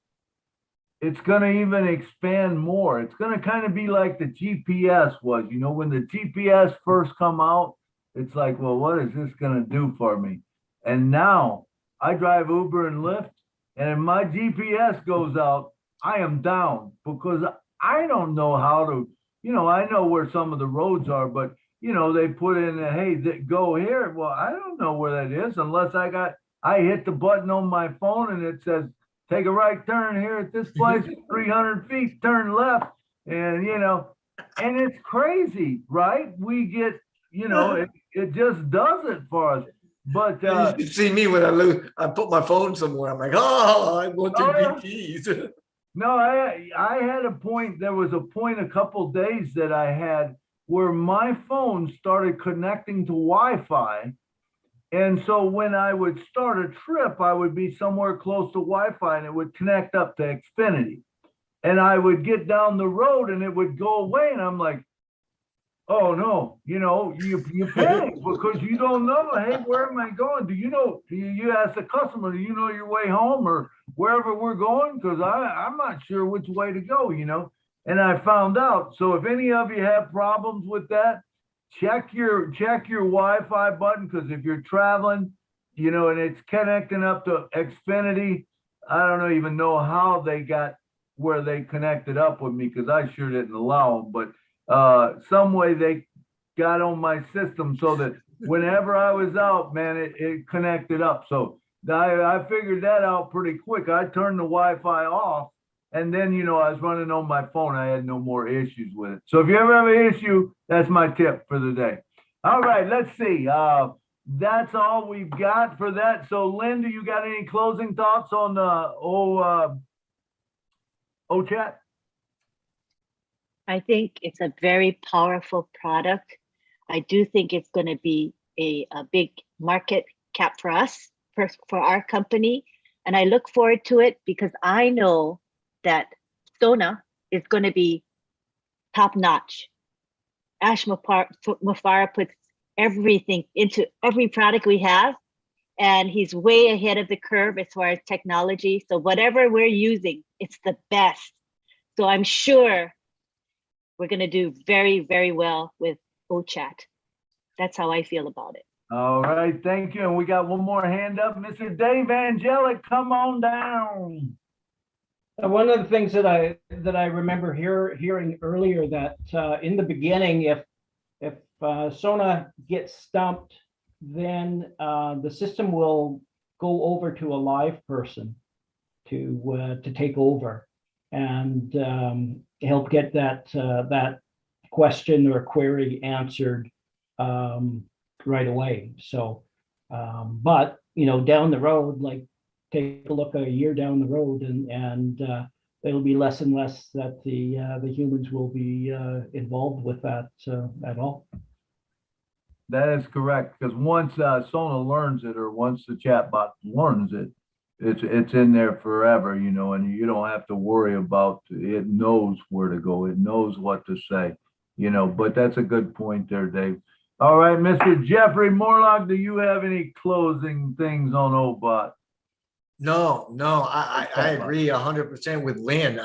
A: it's going to even expand more. It's going to kind of be like the GPS was, when the GPS first come out, it's like, well, what is this going to do for me? And now I drive Uber and Lyft, and if my GPS goes out, I am down, because I don't know how to I know where some of the roads are, but they put in, hey, go here. Well, I don't know where that is unless I hit the button on my phone and it says, take a right turn here at this place, 300 feet, turn left. And, and it's crazy, right? We get, it just does it for us. But
E: you should see me when I put my phone somewhere. I'm like, I'm going through PTs.
A: No, I had a point. There was a point a couple days that I had where my phone started connecting to Wi-Fi. And so when I would start a trip, I would be somewhere close to Wi-Fi and it would connect up to Xfinity. And I would get down the road and it would go away. And I'm like, oh no, you panic because you don't know, hey, where am I going? Do you ask the customer, do you know your way home or wherever we're going? Because I'm not sure which way to go, and I found out. So if any of you have problems with that, check your Wi-Fi button, because if you're traveling, and it's connecting up to Xfinity, I don't even know how they got where they connected up with me, because I sure didn't allow them, but some way they got on my system so that whenever I was out, man, it connected up. So I figured that out pretty quick. I turned the Wi-Fi off, and then, I was running on my phone. I had no more issues with it. So if you ever have an issue, that's my tip for the day. All right, let's see. That's all we've got for that. So Lynn, do you got any closing thoughts on chat?
B: I think it's a very powerful product. I do think it's going to be a big market cap for us, for our company. And I look forward to it because I know that Sona is going to be top notch. Ash Mufara puts everything into every product we have, and he's way ahead of the curve as far as technology. So whatever we're using, it's the best. So I'm sure we're going to do very, very well with OChat. That's how I feel about it.
A: All right, thank you. And we got one more hand up. Mr. Dave Angelic, come on down.
J: One of the things that I remember hearing earlier, that in the beginning, if Sona gets stumped, then the system will go over to a live person to take over and help get that question or query answered right away. So, but down the road, like take a look a year down the road, and it'll be less and less that the humans will be involved with that at all.
A: That is correct, because once Sona learns it, or once the chatbot learns it, it's in there forever, and you don't have to worry about it. Knows where to go. It knows what to say, but that's a good point there, Dave. All right, Mr. Jeffrey Morlock, do you have any closing things on OBot?
E: No, I agree 100% with Lynn.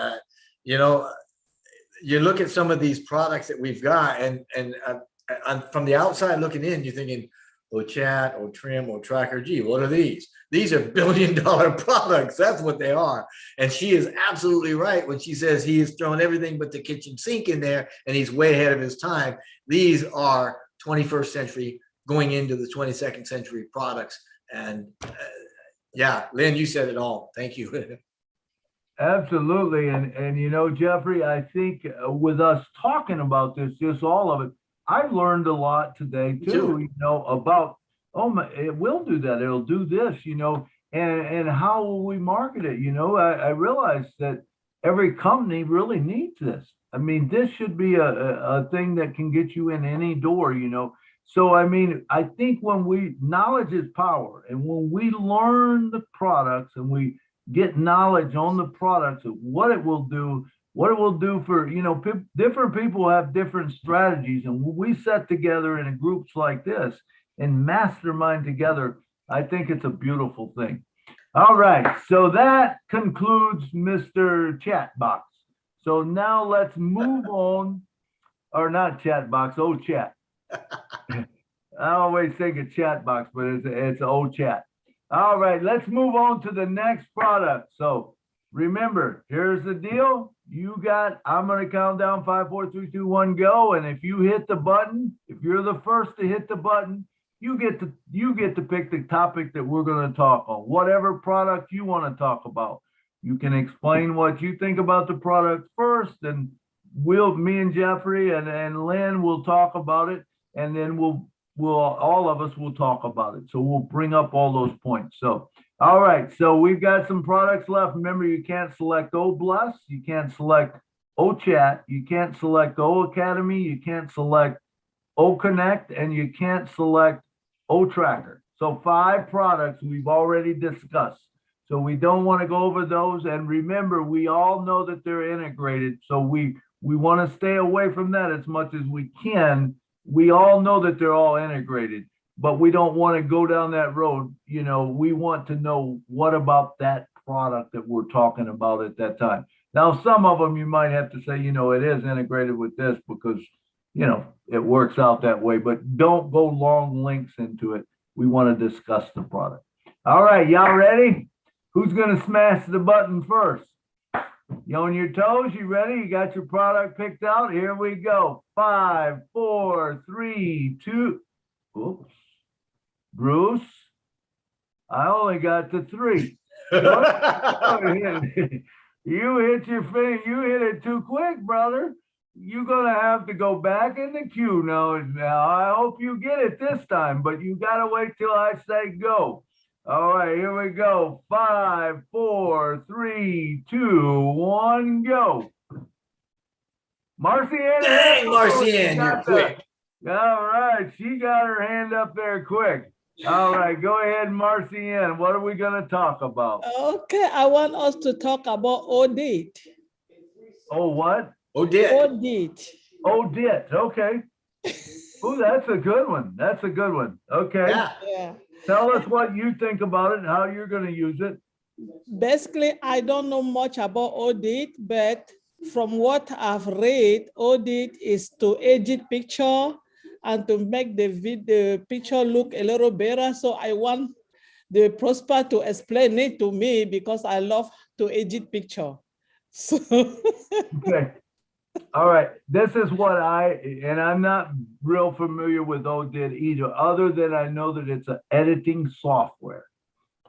E: You look at some of these products that we've got, and from the outside looking in, you're thinking, chat, trim, tracker. Gee, what are these? These are billion-dollar products. That's what they are. And she is absolutely right when she says he has thrown everything but the kitchen sink in there, and he's way ahead of his time. These are 21st century going into the 22nd century products. And yeah, Lynn, you said it all. Thank you.
A: Absolutely. And Jeffrey, I think with us talking about this, just all of it, I've learned a lot today too, about, it will do that. It'll do this, and how will we market it? I realized that every company really needs this. I mean, this should be a thing that can get you in any door, So, I think knowledge is power. And when we learn the products and we get knowledge on the products of what it will do for, different people have different strategies. And when we set together in groups like this and mastermind together, I think it's a beautiful thing. All right. So that concludes Mr. Chatbox. So now let's move on, or not Chatbox, chat. I always think of Chatbox, but it's chat. All right. Let's move on to the next product. So remember, here's the deal. I'm going to count down 5, 4, 3, 2, 1, go. And if you hit the button, if you're the first to hit the button, you get to pick the topic that we're going to talk on, whatever product you want to talk about. You can explain what you think about the product first, and me and Jeffrey and Lynn will talk about it, and then we'll all of us will talk about it. So we'll bring up all those points. So, all right. So we've got some products left. Remember, you can't select OBless, you can't select OChat, you can't select O Academy, you can't select O Connect, and you can't select O Tracker. So 5 products we've already discussed. So we don't want to go over those. And remember, we all know that they're integrated. So we want to stay away from that as much as we can. We all know that they're all integrated, but we don't want to go down that road. You know, we want to know what about that product that we're talking about at that time. Now, some of them you might have to say, you know, it is integrated with this because, you know, it works out that way, but don't go long links into it. We want to discuss the product. All right, y'all ready? Who's going to smash the button first? You on your toes? You ready? You got your product picked out? Here we go. 5, 4, 3, 2. Oops. Bruce, I only got to 3. You hit your finger. You hit it too quick, brother. You're going to have to go back in the queue now. I hope you get it this time, but you got to wait till I say go. All right, here we go. 5, 4, 3, 2, 1, go. Marcy Ann.
E: Dang, Marcy Ann, you're quick.
A: All right, she got her hand up there quick. All right, go ahead, Marcy Ann. What are we going to talk about?
F: Okay, I want us to talk about Audit.
A: Oh, what?
E: Audit.
F: Audit.
A: Audit. Okay. Oh, that's a good one. That's a good one. Okay.
F: Yeah.
A: Tell us what you think about it and how you're going to use it.
F: Basically, I don't know much about Audit, but from what I've read, Audit is to edit picture and to make the picture look a little better. So I want the Prosper to explain it to me because I love to edit picture. So
A: okay. All right. This is what and I'm not real familiar with Audit either, other than I know that it's an editing software.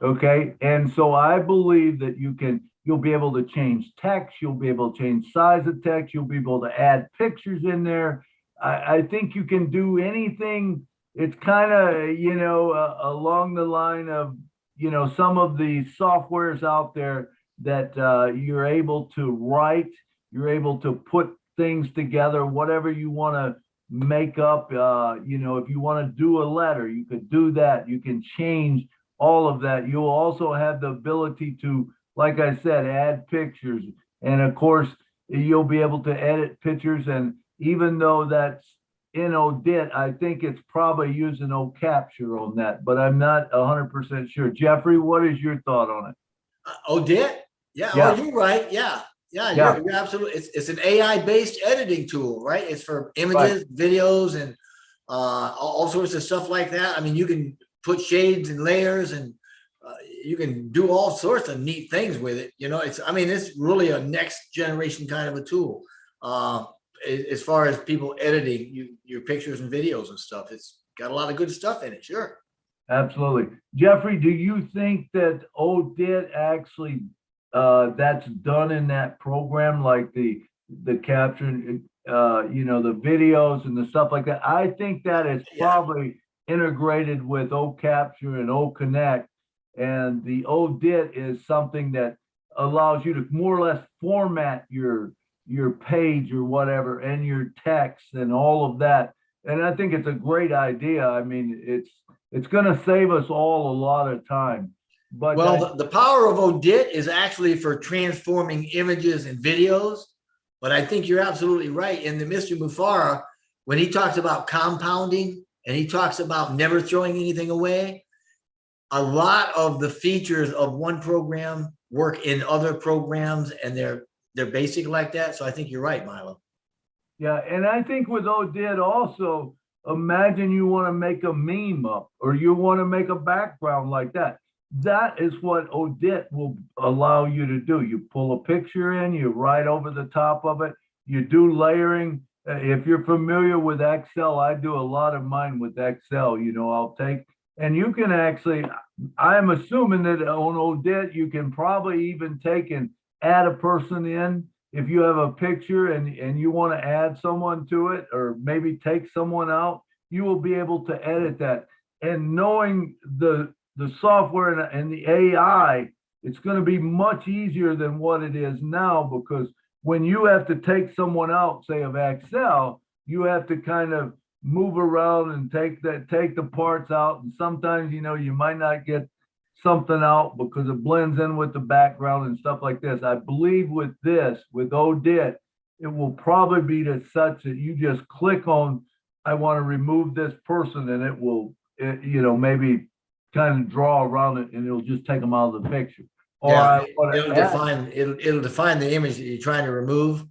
A: Okay. And so I believe that you'll be able to change text. You'll be able to change size of text. You'll be able to add pictures in there. I think you can do anything. It's kind of, you know, along the line of, you know, some of the softwares out there that you're able to write, you're able to put things together, whatever you want to make up. You know, if you want to do a letter, you could do that. You can change all of that. You'll also have the ability to, like I said, add pictures. And of course, you'll be able to edit pictures. And even though that's in Audit, I think it's probably using OCapture on that, but I'm not 100% sure. Jeffrey, what is your thought on it?
E: Audit? Yeah. Oh, you're right. Yeah. You're absolutely. It's an AI-based editing tool, right? It's for images, videos, and all sorts of stuff like that. I mean, you can put shades and layers, and you can do all sorts of neat things with it. You know, it's really a next generation kind of a tool. As far as people editing your pictures and videos and stuff, it's got a lot of good stuff in it. Sure.
A: Absolutely. Jeffrey, do you think that Audit actually that's done in that program, like the capture, you know, the videos and the stuff like that? I think that is probably integrated with OCapture and OConnect, and the Audit is something that allows you to more or less format your page or whatever and your text and all of that. And I think it's a great idea. I mean, it's going to save us all a lot of time. But
E: the power of Audit is actually for transforming images and videos. But I think you're absolutely right. And the Mr. Mufara, when he talks about compounding and he talks about never throwing anything away, a lot of the features of one program work in other programs, and they're basic like that. So I think you're right, Milo.
A: Yeah, and I think with Audit also, imagine you want to make a meme up or you want to make a background like that. that is what Audit will allow you to do. You pull a picture in, you write over the top of it, you do layering. If you're familiar with Excel, I do a lot of mine with Excel. I'll take, and you can actually, I'm assuming that on Audit, you can probably even take and add a person in. If you have a picture and you want to add someone to it, or maybe take someone out, you will be able to edit that. And knowing the software and the AI, it's going to be much easier than what it is now, because when you have to take someone out, say of Excel, you have to kind of move around and take the parts out. And sometimes, you might not get something out because it blends in with the background and stuff like this. I believe with Audit, it will probably be to such that you just click on, I want to remove this person, and it will, maybe kind of draw around it, and it'll just take them out of the picture.
E: Yeah, it'll define the image that you're trying to remove.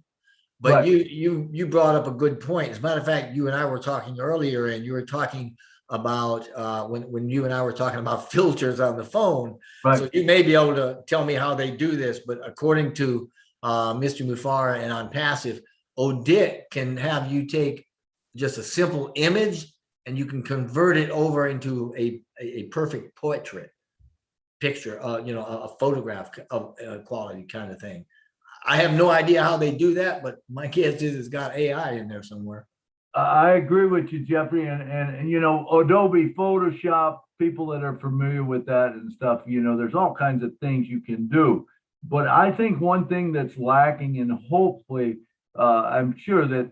E: But
A: Right.
E: you brought up a good point. As a matter of fact, you and I were talking earlier, and you were talking about when you and I were talking about filters on the phone.
A: Right.
E: So you may be able to tell me how they do this, but according to Mr. Mufara and on Passive, Audit can have you take just a simple image and you can convert it over into a perfect portrait picture, a photograph of quality kind of thing. I have no idea how they do that, but my guess is it's got AI in there somewhere.
A: I agree with you, Jeffrey, and Adobe Photoshop, people that are familiar with that and stuff, there's all kinds of things you can do. But I think one thing that's lacking, and hopefully, I'm sure that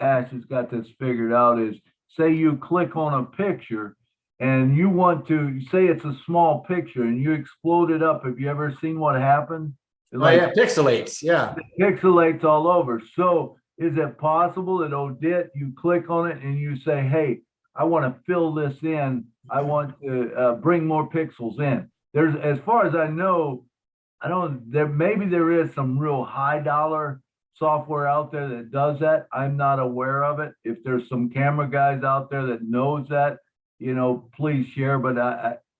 A: Ash has got this figured out, is say you click on a picture and you want to say it's a small picture and you explode it up. Have you ever seen what happened?
E: It pixelates. Yeah.
A: It pixelates all over. So is it possible that Audit, you click on it and you say, hey, I want to fill this in. I want to bring more pixels in. There's, as far as I know, maybe there is some real high dollar software out there that does that. I'm not aware of it. If there's some camera guys out there that knows that, please share. But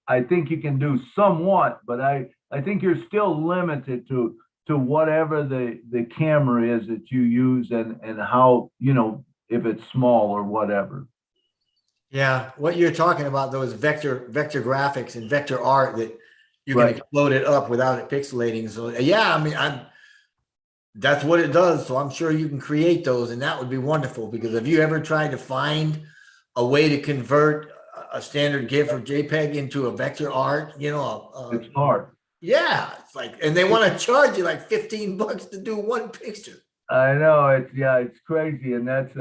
A: I think you can do somewhat, but I think you're still limited to whatever the camera is that you use and how, if it's small or whatever.
E: Yeah, what you're talking about, those vector graphics and vector art that you can
A: Right.
E: explode it up without it pixelating. So yeah, I mean, that's what it does. So I'm sure you can create those, and that would be wonderful. Because have you ever tried to find a way to convert a standard GIF or JPEG into a vector art?
A: It's hard.
E: Yeah, it's like, and they want to charge you like $15 to do one picture.
A: I know, it's crazy. And that's,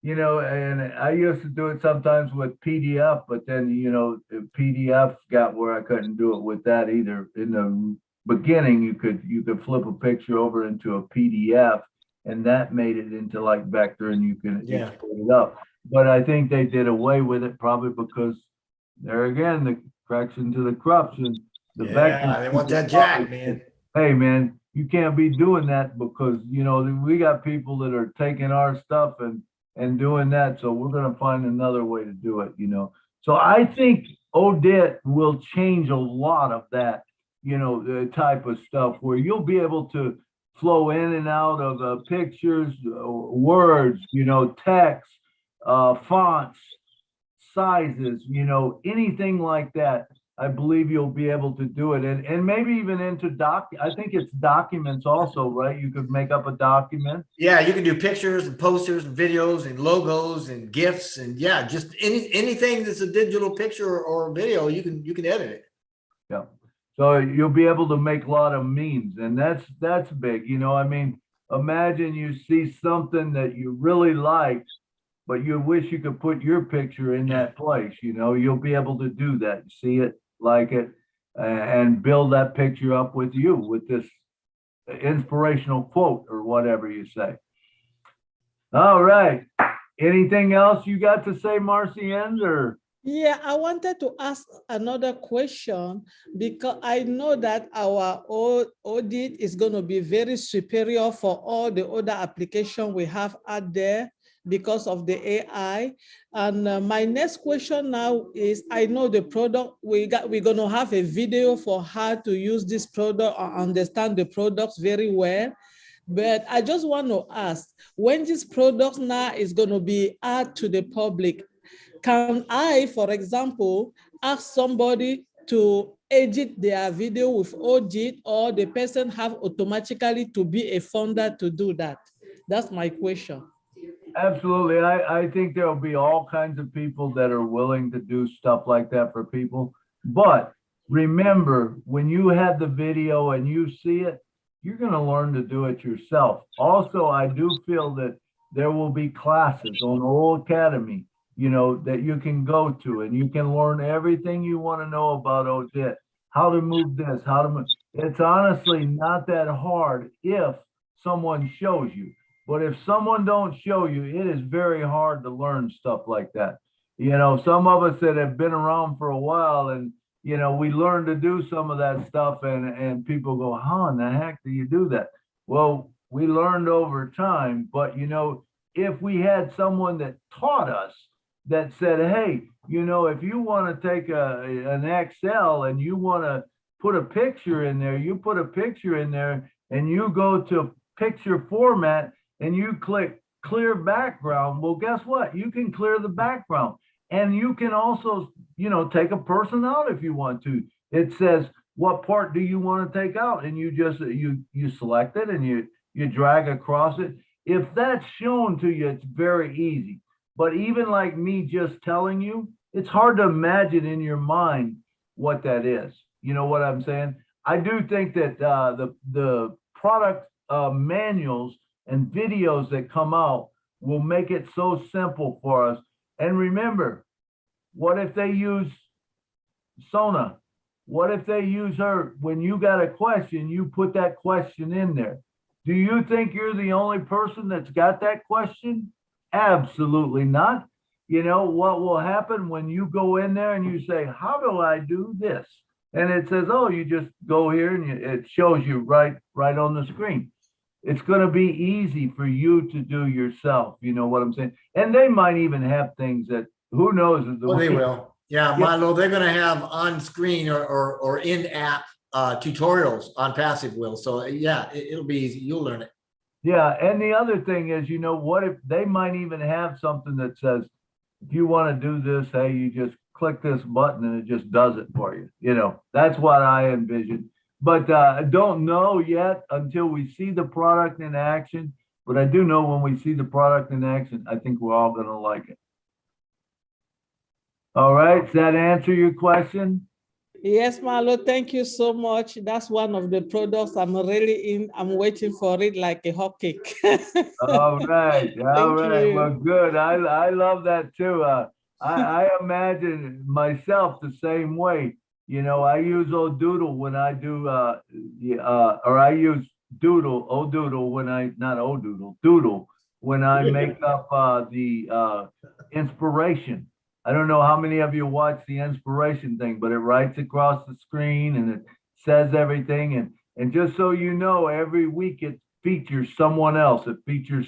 A: and I used to do it sometimes with PDF, but then, the PDF got where I couldn't do it with that either. In the beginning, you could flip a picture over into a PDF, and that made it into like vector, and you can export it up. But I think they did away with it probably because there again, the correction to the corruption. The vector,
E: they want that jack, man.
A: Hey, man, you can't be doing that because, we got people that are taking our stuff and doing that. So we're going to find another way to do it, So I think Audit will change a lot of that, the type of stuff where you'll be able to flow in and out of pictures, words, text, fonts, sizes, anything like that. I believe you'll be able to do it. And maybe even into I think it's documents also, right? You could make up a document.
E: Yeah, you can do pictures and posters and videos and logos and GIFs and just anything that's a digital picture or video, you can edit it.
A: Yeah. So you'll be able to make a lot of memes, and that's big. I mean, imagine you see something that you really like, but you wish you could put your picture in that place. You'll be able to do that. See it, like it, and build that picture up with you with this inspirational quote or whatever you say. All right. Anything else you got to say, Marcienne, or?
F: Yeah, I wanted to ask another question because I know that our Audit is going to be very superior for all the other applications we have out there. because of the AI. And my next question now is, I know the product, we're going to have a video for how to use this product or understand the products very well. But I just want to ask, when this product now is going to be out to the public, can I, for example, ask somebody to edit their video with Audit, or the person have automatically to be a founder to do that? That's my question.
A: Absolutely. I think there'll be all kinds of people that are willing to do stuff like that for people. But remember, when you have the video and you see it, you're going to learn to do it yourself. Also, I do feel that there will be classes on O Academy, you know, that you can go to, and you can learn everything you want to know about Audit, how to move this, how to move. It's honestly not that hard if someone shows you. But if someone don't show you, it is very hard to learn stuff like that. You know, some of us that have been around for a while, and, you know, we learn to do some of that stuff, and people go, how in the heck do you do that? Well, we learned over time, but, you know, if we had someone that taught us, that said, hey, you know, if you want to take an Excel and you want to put a picture in there, you put a picture in there and you go to picture format, and you click clear background. Well, guess what? You can clear the background, and you can also, you know, take a person out if you want to. It says, what part do you want to take out? And you just, you select it and you drag across it. If that's shown to you, it's very easy. But even like me just telling you, it's hard to imagine in your mind what that is. You know what I'm saying? I do think that the product manuals and videos that come out will make it so simple for us. And remember, what if they use Sona? What if they use her? When you got a question, you put that question in there. Do you think you're the only person that's got that question? Absolutely not. You know what will happen when you go in there and you say, how do I do this? And it says, oh, you just go here, and it shows you right on the screen. It's going to be easy for you to do yourself. You know what I'm saying? And they might even have things that, who knows?
E: Oh, they will. Yeah, Milo, they're going to have on screen or in-app tutorials on Passive Will. So yeah, it'll be easy. You'll learn it.
A: Yeah. And the other thing is, you know, what if they might even have something that says, if you want to do this, hey, you just click this button and it just does it for you. You know, that's what I envision. But I don't know yet until we see the product in action. But I do know when we see the product in action, I think we're all going to like it. All right. Does that answer your question?
F: Yes, Milo, thank you so much. That's one of the products I'm really in. I'm waiting for it like a hot cake.
A: All right. All right.
F: you.
A: Well, good. I love that too. I imagine myself the same way. You know, I use Doodle when I do, or I use Doodle when I, not Doodle when I make up the inspiration. I don't know how many of you watch the inspiration thing, but it writes across the screen and it says everything. And just so you know, every week it features someone else. It features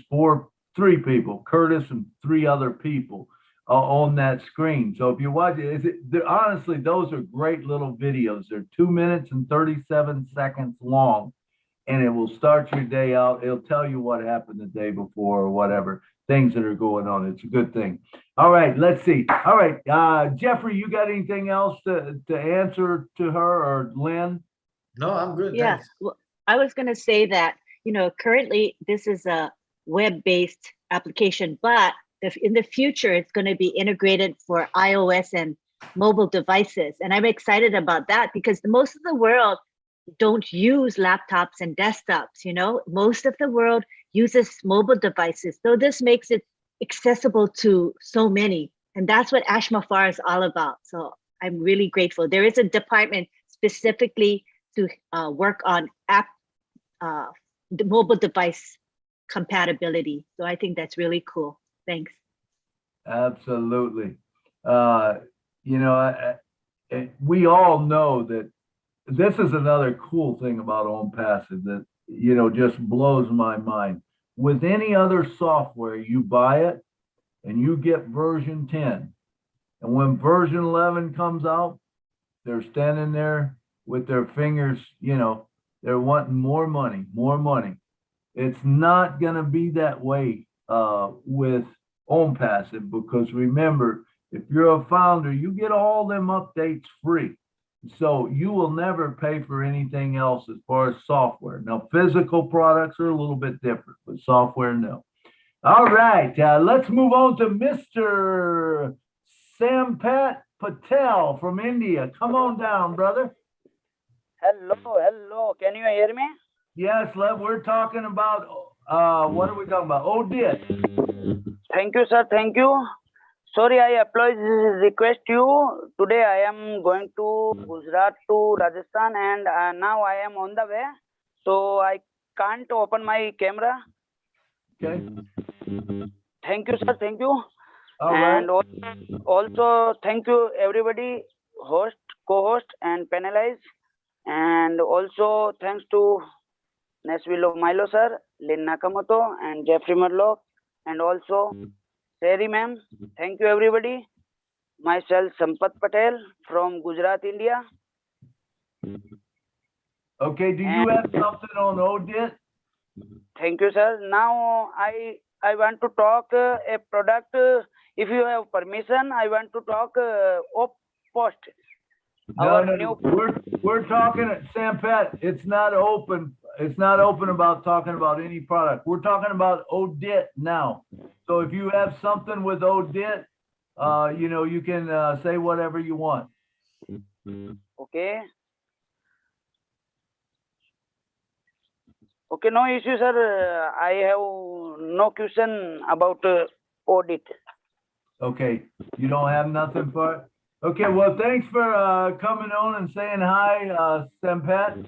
A: three people, Curtis and three other people on that screen. So if you watch it, honestly, those are great little videos. They're 2 minutes and 37 seconds long, and it will start your day out. It'll tell you what happened the day before or whatever, things that are going on. It's a good thing. All right, let's see. All right, Jeffrey, you got anything else to answer to her, or Lynn?
E: No, I'm good.
B: Yeah, well, I was going to say that, you know, currently this is a web-based application, but in the future, it's going to be integrated for iOS and mobile devices. And I'm excited about that because most of the world don't use laptops and desktops, you know, most of the world uses mobile devices. So this makes it accessible to so many. And that's what Ashmafar is all about. So I'm really grateful. There is a department specifically to work on the mobile device compatibility. So I think that's really cool. Thanks.
A: Absolutely. You know, we all know that this is another cool thing about OwnPassive that, you know, just blows my mind. with any other software, you buy it and you get version 10. And when version 11 comes out, they're standing there with their fingers, you know, they're wanting more money, more money. It's not going to be that way with OwnPassive, because remember, if you're a founder, you get all them updates free. So you will never pay for anything else as far as software. Now, physical products are a little bit different, but software, no. All right, let's move on to Mr. Sampat Patel from India. Come on down, brother.
N: Hello. Can you hear me?
A: Yes, we're talking about, what are we talking about? Audit.
N: Thank you, sir. Thank you. Sorry, I request you. Today I am going to Gujarat to Rajasthan, and now I am on the way. So I can't open my camera.
A: Okay.
N: Thank you, sir. Thank you.
A: All
N: and
A: right.
N: also thank you everybody, host, co-host, and panelize. And also thanks to Nashville Milo sir, Lynn Nakamoto, and Jeffrey Murlock, and also Sherry ma'am. Thank you everybody. Myself Sampat Patel from Gujarat, India.
A: Okay, do you have something on Audit?
N: Thank you, sir. Now I want to talk a product. If you have permission, I want to talk of post.
A: No, we're talking at Sampat. It's not open. It's not open about talking about any product. We're talking about Audit now. So if you have something with Audit, you know, you can say whatever you want.
N: Okay. Okay, no issue, sir. I have no question about Audit.
A: Okay, you don't have nothing for it? Okay, well, thanks for coming on and saying hi, Sampat.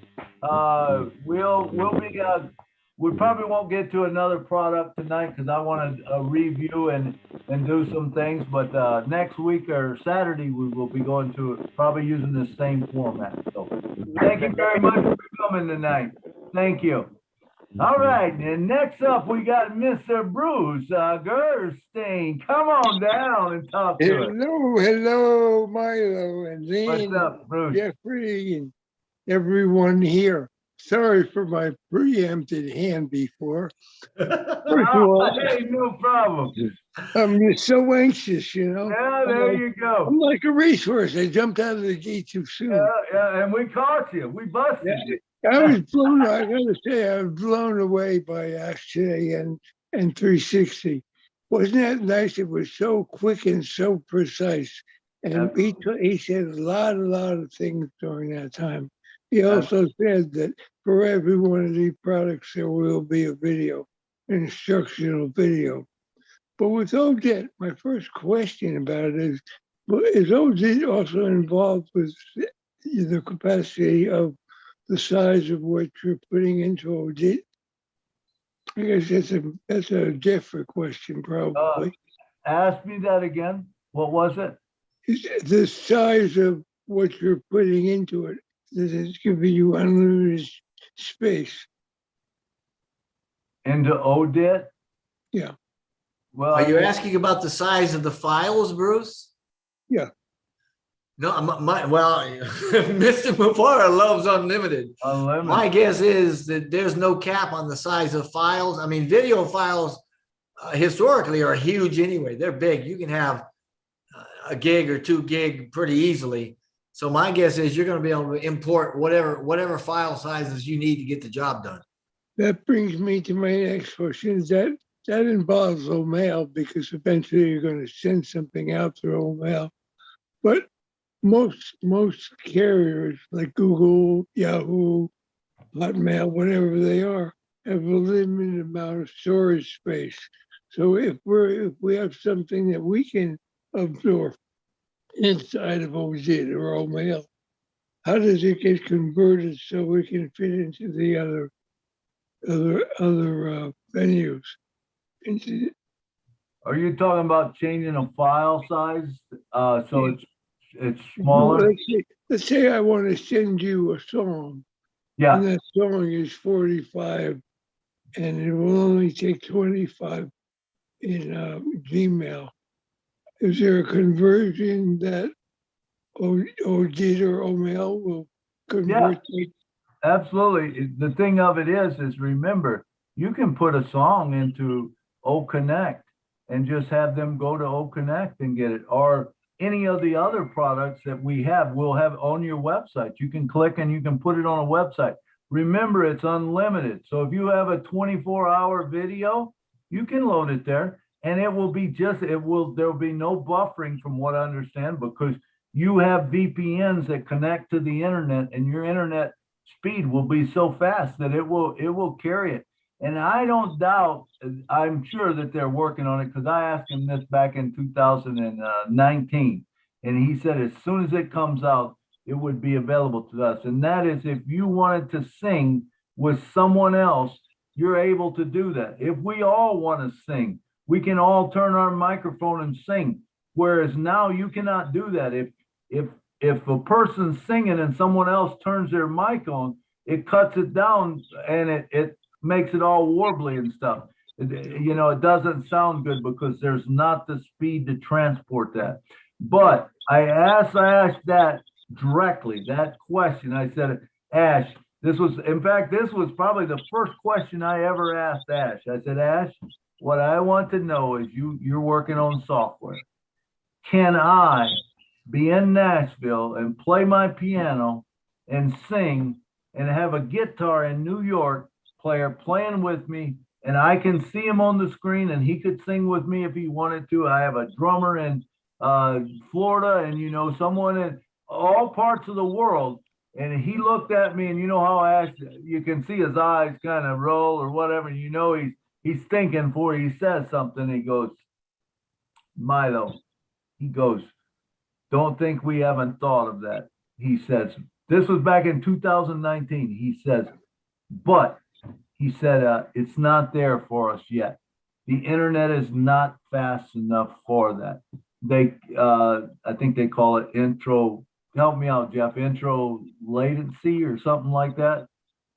A: We probably won't get to another product tonight because I want to review and do some things, but next week or Saturday, we will be going to probably using the same format. So thank you very much for coming tonight. Thank you. All right, and next up we got Mr. Bruce Gerstein. Come on down and talk to us.
O: Hello, Milo and Lynn,
A: What's up, Bruce?
O: Jeffrey, and everyone here. Sorry for my preempted hand before. First of all,
A: hey, no problem.
O: I'm just so anxious, you know.
A: Yeah, there you go.
O: I'm like a racehorse. I jumped out of the gate too soon.
A: Yeah, and we caught you. We busted you.
O: I was blown. I gotta say, I was blown away by Ask Today and 360. Wasn't that nice? It was so quick and so precise. And he said a lot of things during that time. He also said that for every one of these products, there will be a video, an instructional video. But with Odit, my first question about it is Odit also involved with the capacity of the size of what you're putting into Odit? I guess that's a different question, probably.
A: Ask me that again. What was it?
O: The size of what you're putting into it. Does it give you unlimited space?
A: Into Odit?
O: Yeah.
E: Well, are you asking about the size of the files, Bruce?
O: Yeah.
E: No, well, Mr. Mufara loves unlimited. My guess is that there's no cap on the size of files. I mean, video files historically are huge anyway. They're big. You can have a gig or 2 gig pretty easily. So my guess is you're going to be able to import whatever file sizes you need to get the job done.
O: That brings me to my next question. That involves mail, because eventually you're going to send something out through mail. But most carriers like Google, Yahoo, Hotmail, whatever they are, have a limited amount of storage space. So if we have something that we can absorb inside of Odit or mail, how does it get converted so we can fit into the other venues?
A: Are you talking about changing a file size so it's smaller?
O: Let's say I want to send you a song.
A: Yeah.
O: And that song is 45 and it will only take 25 in Gmail. Is there a conversion that Audit or Omail will convert?
A: Absolutely. The thing of it is remember, you can put a song into O Connect and just have them go to O Connect and get it, or any of the other products that we have, we'll have on your website. You can click and you can put it on a website. Remember, it's unlimited. So if you have a 24-hour video, you can load it there, and it will be there'll be no buffering from what I understand, because you have VPNs that connect to the internet, and your internet speed will be so fast that it will carry it. And I don't doubt, I'm sure that they're working on it, because I asked him this back in 2019, and he said as soon as it comes out, it would be available to us. And that is, if you wanted to sing with someone else, you're able to do that. If we all want to sing, we can all turn our microphone and sing. Whereas now you cannot do that. If a person's singing and someone else turns their mic on, it cuts it down, and it makes it all warbly and stuff. It doesn't sound good because there's not the speed to transport that. But I asked that directly, that question. I said, Ash, this was probably the first question I ever asked Ash. I said, Ash, what I want to know is you're working on software. Can I be in Nashville and play my piano and sing and have a guitar in New York player playing with me, and I can see him on the screen, and he could sing with me if he wanted to. I have a drummer in Florida, and someone in all parts of the world. And he looked at me, and you know how Ash, you can see his eyes kind of roll or whatever. He's thinking before he says something. He goes, Milo, he goes, don't think we haven't thought of that. He says, this was back in 2019. He says, but he said, it's not there for us yet. The internet is not fast enough for that. I think they call it intro. Help me out, Jeff. Intro latency or something like that.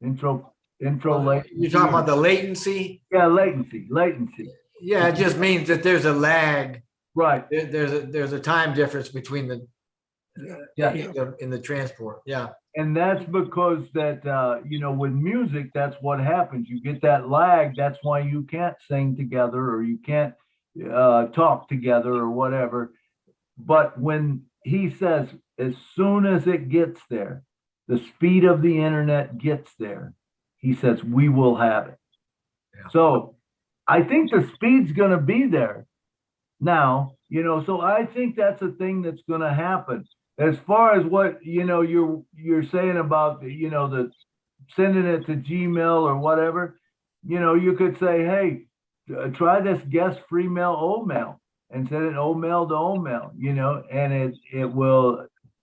A: Intro latency.
E: You're talking about the latency?
A: Yeah, latency.
E: Yeah, it just means that there's a lag.
A: Right.
E: There's a time difference between the in the transport. Yeah.
A: And that's because that with music, that's what happens. You get that lag. That's why you can't sing together, or you can't talk together, or whatever. But when he says, as soon as it gets there, the speed of the internet gets there, he says, we will have it. Yeah. So I think the speed's going to be there now, so I think that's a thing that's going to happen. As far as what, you're saying about, the sending it to Gmail or whatever, you could say, hey, try this guest free mail, Omail, and send it Omail to Omail, and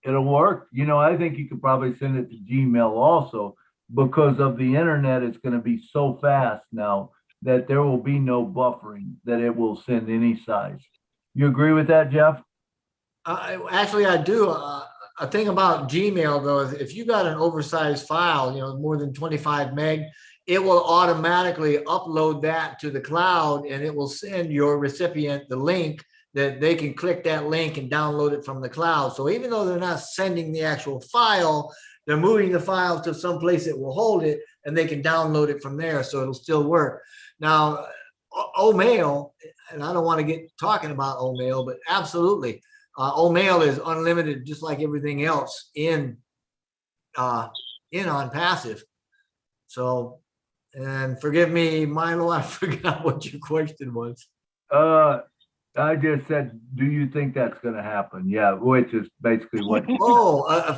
A: it'll work. I think you could probably send it to Gmail also, because of the internet. It's going to be so fast now that there will be no buffering, that it will send any size. You agree with that, Jeff?
E: Actually, I do. A thing about Gmail, though, is if you got an oversized file, more than 25 meg, it will automatically upload that to the cloud, and it will send your recipient the link that they can click that link and download it from the cloud. So even though they're not sending the actual file, they're moving the file to some place that will hold it, and they can download it from there. So it'll still work. Now, Omail, and I don't want to get talking about Omail, but absolutely. Omail is unlimited, just like everything else in on passive. So, and forgive me, Milo, I forgot what your question was.
A: I just said, do you think that's going to happen? Yeah, which is basically what.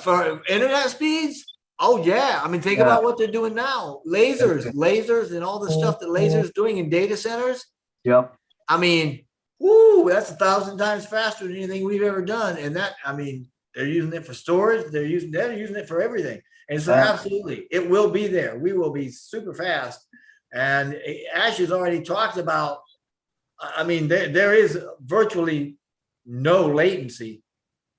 E: For internet speeds? Oh yeah, I mean, think about what they're doing now. Lasers, and all the stuff that lasers doing in data centers.
A: Yep.
E: I mean, whoo, that's 1,000 times faster than anything we've ever done. And that, I mean, they're using it for storage. They're using it for everything. And so absolutely, it will be there. We will be super fast. And Ash has already talked about, I mean, there is virtually no latency,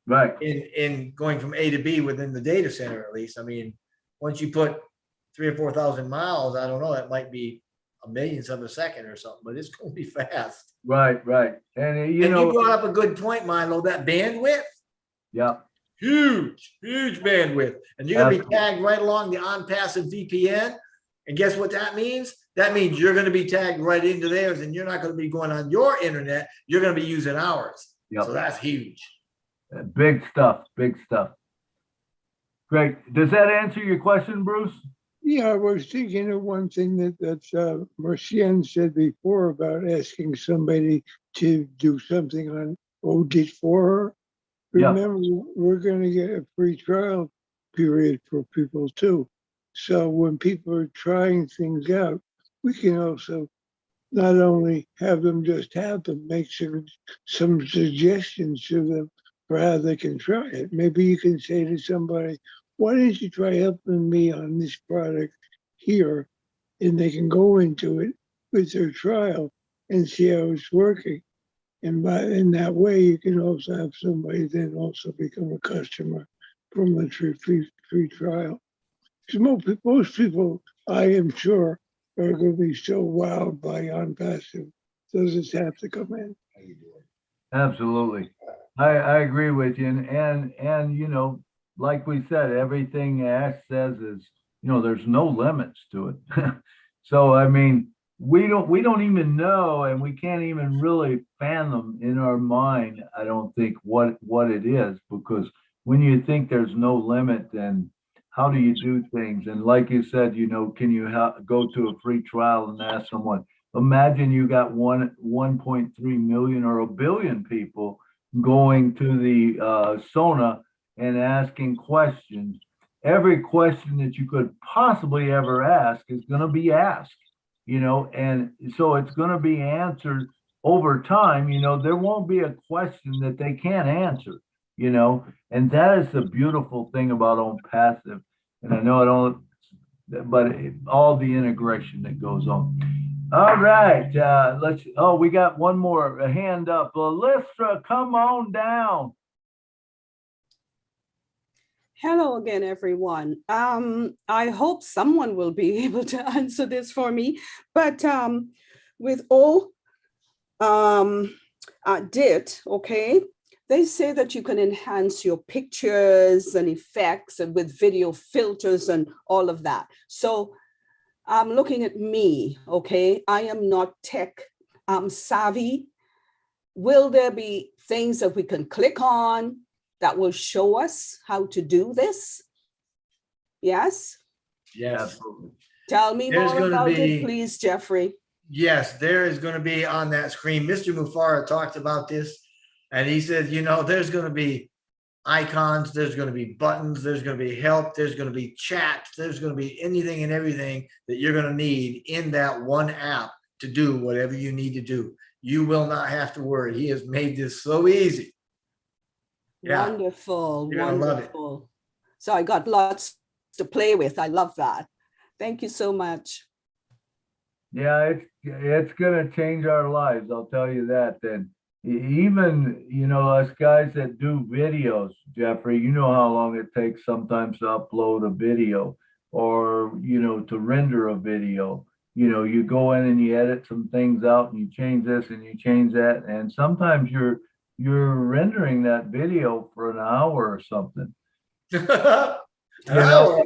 A: right,
E: in going from A to B within the data center, at least. I mean, once you put 3,000 or 4,000 miles, I don't know, that might be a millionth of a second or something, but it's going to be fast.
A: Right, right. And you
E: And
A: know,
E: you brought up a good point, Milo, that bandwidth,
A: yeah,
E: huge bandwidth. And you're going to be
A: Absolutely.
E: tagged right along the on-passive VPN. And guess what that means? That means you're going to be tagged right into theirs, and you're not going to be going on your internet. You're going to be using ours.
A: Yep.
E: So that's huge.
A: Big stuff, big stuff. Great. Does that answer your question, Bruce?
O: Yeah, I was thinking of one thing that Marcian said before about asking somebody to do something on Audit for her.
A: Yeah.
O: Remember, we're going to get a free trial period for people too. So when people are trying things out, we can also not only have them just have them, make some suggestions to them for how they can try it. Maybe you can say to somebody, why don't you try helping me on this product here? And they can go into it with their trial and see how it's working. And in that way, you can also have somebody then also become a customer from the free trial. Because most people, I am sure, are going to be so wowed by on-passive. Doesn't have to come in.
A: Absolutely. I agree with you. And you know, like we said, everything Ash says is, you know, there's no limits to it. So, I mean, we don't even know, and we can't even really fathom in our mind, I don't think, what it is, because when you think there's no limit, then how do you do things? And like you said, you know, can you go to a free trial and ask someone? Imagine you got 1.3 million or a billion people going to the Sona and asking questions. Every question that you could possibly ever ask is going to be asked, you know, and so it's going to be answered over time. You know, there won't be a question that they can't answer, you know, and that is the beautiful thing about OnPassive. And I know I don't, but all the integration that goes on. All right, we got one more hand up. Lystra, come on down.
P: Hello again, everyone. I hope someone will be able to answer this for me. But with Audit, okay, they say that you can enhance your pictures and effects and with video filters and all of that. So I'm looking at me, okay? I am not tech savvy. Will there be things that we can click on that will show us how to do this? Yes?
E: Yes.
P: Tell me
E: There's
P: more
E: gonna
P: about
E: be-
P: it, please, Jeffrey.
E: Yes, there is going to be on that screen. Mr. Mufara talked about this, and he said, you know, there's going to be icons, there's going to be buttons, there's going to be help, there's going to be chat, there's going to be anything and everything that you're going to need in that one app to do whatever you need to do. You will not have to worry. He has made this so easy. Yeah.
P: Wonderful,
E: You're gonna love it.
P: wonderful. So I got lots to play with. I love that. Thank you so much.
A: Yeah, it's gonna change our lives, I'll tell you that. And even, you know, us guys that do videos, Jeffrey, you know how long it takes sometimes to upload a video or, you know, to render a video. You know, you go in and you edit some things out and you change this and you change that. And sometimes you're rendering that video for an hour or something.
E: An hour,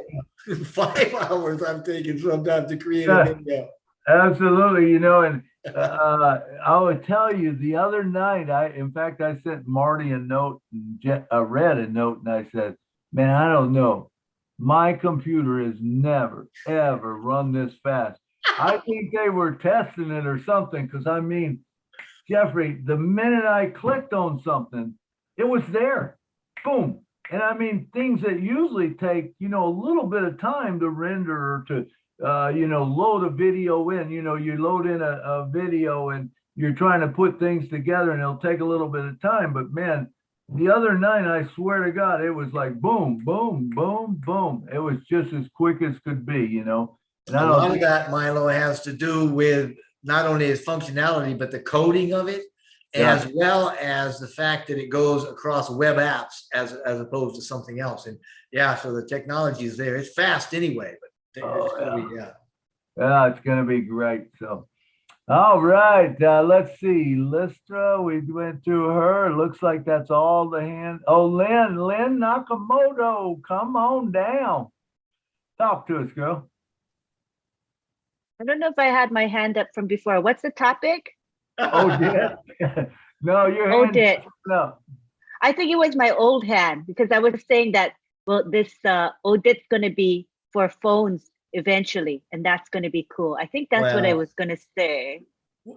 E: 5 hours I'm taking sometimes to create a video.
A: Absolutely, you know, and I would tell you the other night, in fact, I sent Marty a note, read a note, and I said, man, I don't know. My computer has never, ever run this fast. I think they were testing it or something, because I mean, Jeffrey, the minute I clicked on something, it was there. Boom. And I mean, things that usually take, you know, a little bit of time to render or to, you know, load a video in, you know, you load in a video and you're trying to put things together and it'll take a little bit of time. But man, the other night, I swear to God, it was like boom, boom, boom, boom. It was just as quick as could be, you know. And
E: A lot of that, Milo, has to do with not only its functionality, but the coding of it, as well as the fact that it goes across web apps as opposed to something else. And yeah, so the technology is there. It's fast anyway, but it's gonna be,
A: Yeah, it's gonna be great. So, all right, let's see. Listra, we went through her. Looks like that's all the hands. Oh, Lynn Nakamoto, come on down. Talk to us, girl.
B: I don't know if I had my hand up from before. What's the topic?
A: Oh, yeah. No, your hand.
B: Audit.
A: No.
B: I think it was my old hand because I was saying that, well, this audit's going to be for phones eventually, and that's going to be cool. I think that's what I
E: Well,
B: was going to say.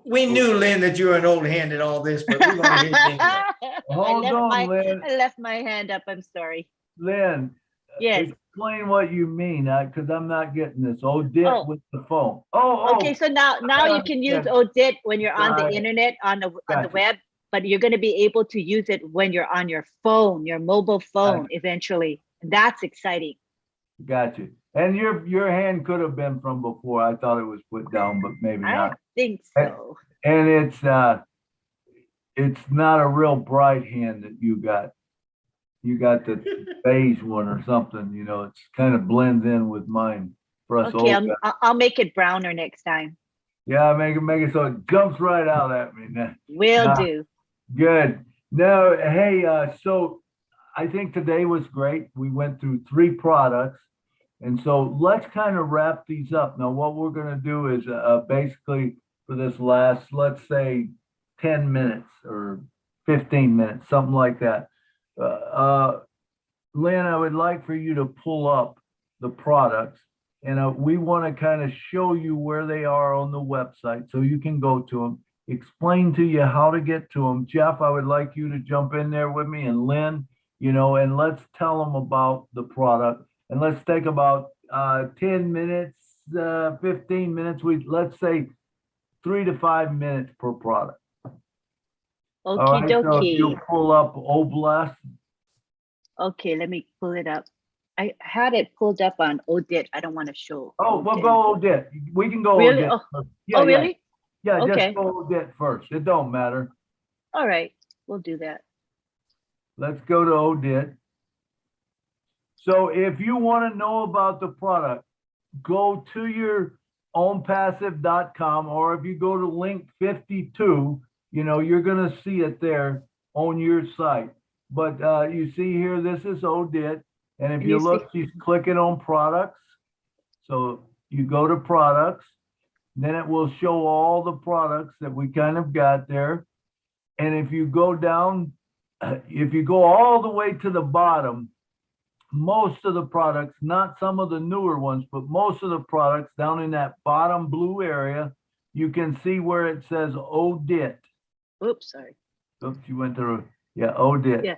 E: we knew, Lynn, that you were an old hand at all this, but we're going to hit it anyway.
A: Hold on, Lynn.
B: I left my hand up. I'm sorry.
A: Lynn,
B: Yes.
A: explain what you mean, because I'm not getting this. Audit with the phone.
B: Okay, so now you can use Audit when you're on the internet, on the web, but you're going to be able to use it when you're on your phone, your mobile phone eventually. That's exciting.
A: Got you. And your hand could have been from before. I thought it was put down, but maybe not.
B: I think so.
A: And it's not a real bright hand that you got. You got the beige one or something, it's kind of blends in with mine for us.
B: Okay,
A: old guys.
B: I'll make it browner next time.
A: Yeah, make it so it jumps right out at me.
B: Will do.
A: Good. No, hey, so I think today was great. We went through 3 products. And so let's kind of wrap these up. Now, what we're going to do is basically for this last, let's say 10 minutes or 15 minutes, something like that. Lynn, I would like for you to pull up the products, and we want to kind of show you where they are on the website so you can go to them, explain to you how to get to them. Jeff, I would like you to jump in there with me, and Lynn, and let's tell them about the product, and let's take about 10 minutes, 15 minutes. Let's say 3 to 5 minutes per product.
B: Okie
A: All right, so if
B: dokie.
A: you pull up Oblast.
B: Okay, let me pull it up. I had it pulled up on Audit. I don't want to show.
A: Oh, we'll go Audit. We can go
B: Really?
A: Audit.
B: Oh,
A: Yeah,
B: really?
A: Yeah,
B: Okay.
A: just go Audit first. It don't matter.
B: All right, we'll do that.
A: Let's go to Audit. So if you want to know about the product, go to your ownpassive.com, or if you go to link 52, you're going to see it there on your site. But you see here, this is Audit. And if you look, she's clicking on products. So you go to products, then it will show all the products that we kind of got there. And if you go down, if you go all the way to the bottom, most of the products, not some of the newer ones, but most of the products down in that bottom blue area, you can see where it says Audit.
B: Oops, sorry.
A: Oops, you went through. Yeah, Audit.
B: Yeah.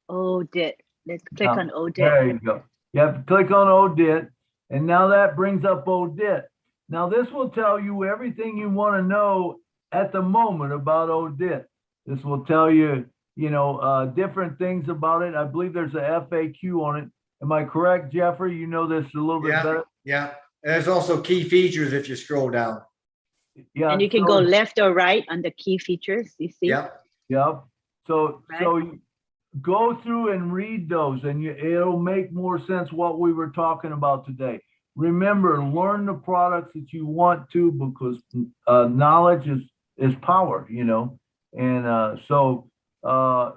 B: Audit. Let's click on Audit.
A: There you go. You have to click on Audit, and now that brings up Audit. Now this will tell you everything you want to know at the moment about Audit. This will tell you, different things about it. I believe there's a FAQ on it. Am I correct, Jeffrey? You know this a little bit better.
E: Yeah. And there's also key features if you scroll down.
A: Yeah.
B: And you can go left or right on the key features. You see?
E: Yep.
A: Yep. So
B: Right.
A: so you go through and read those, and it'll make more sense what we were talking about today. Remember, learn the products that you want to, because knowledge is power, And so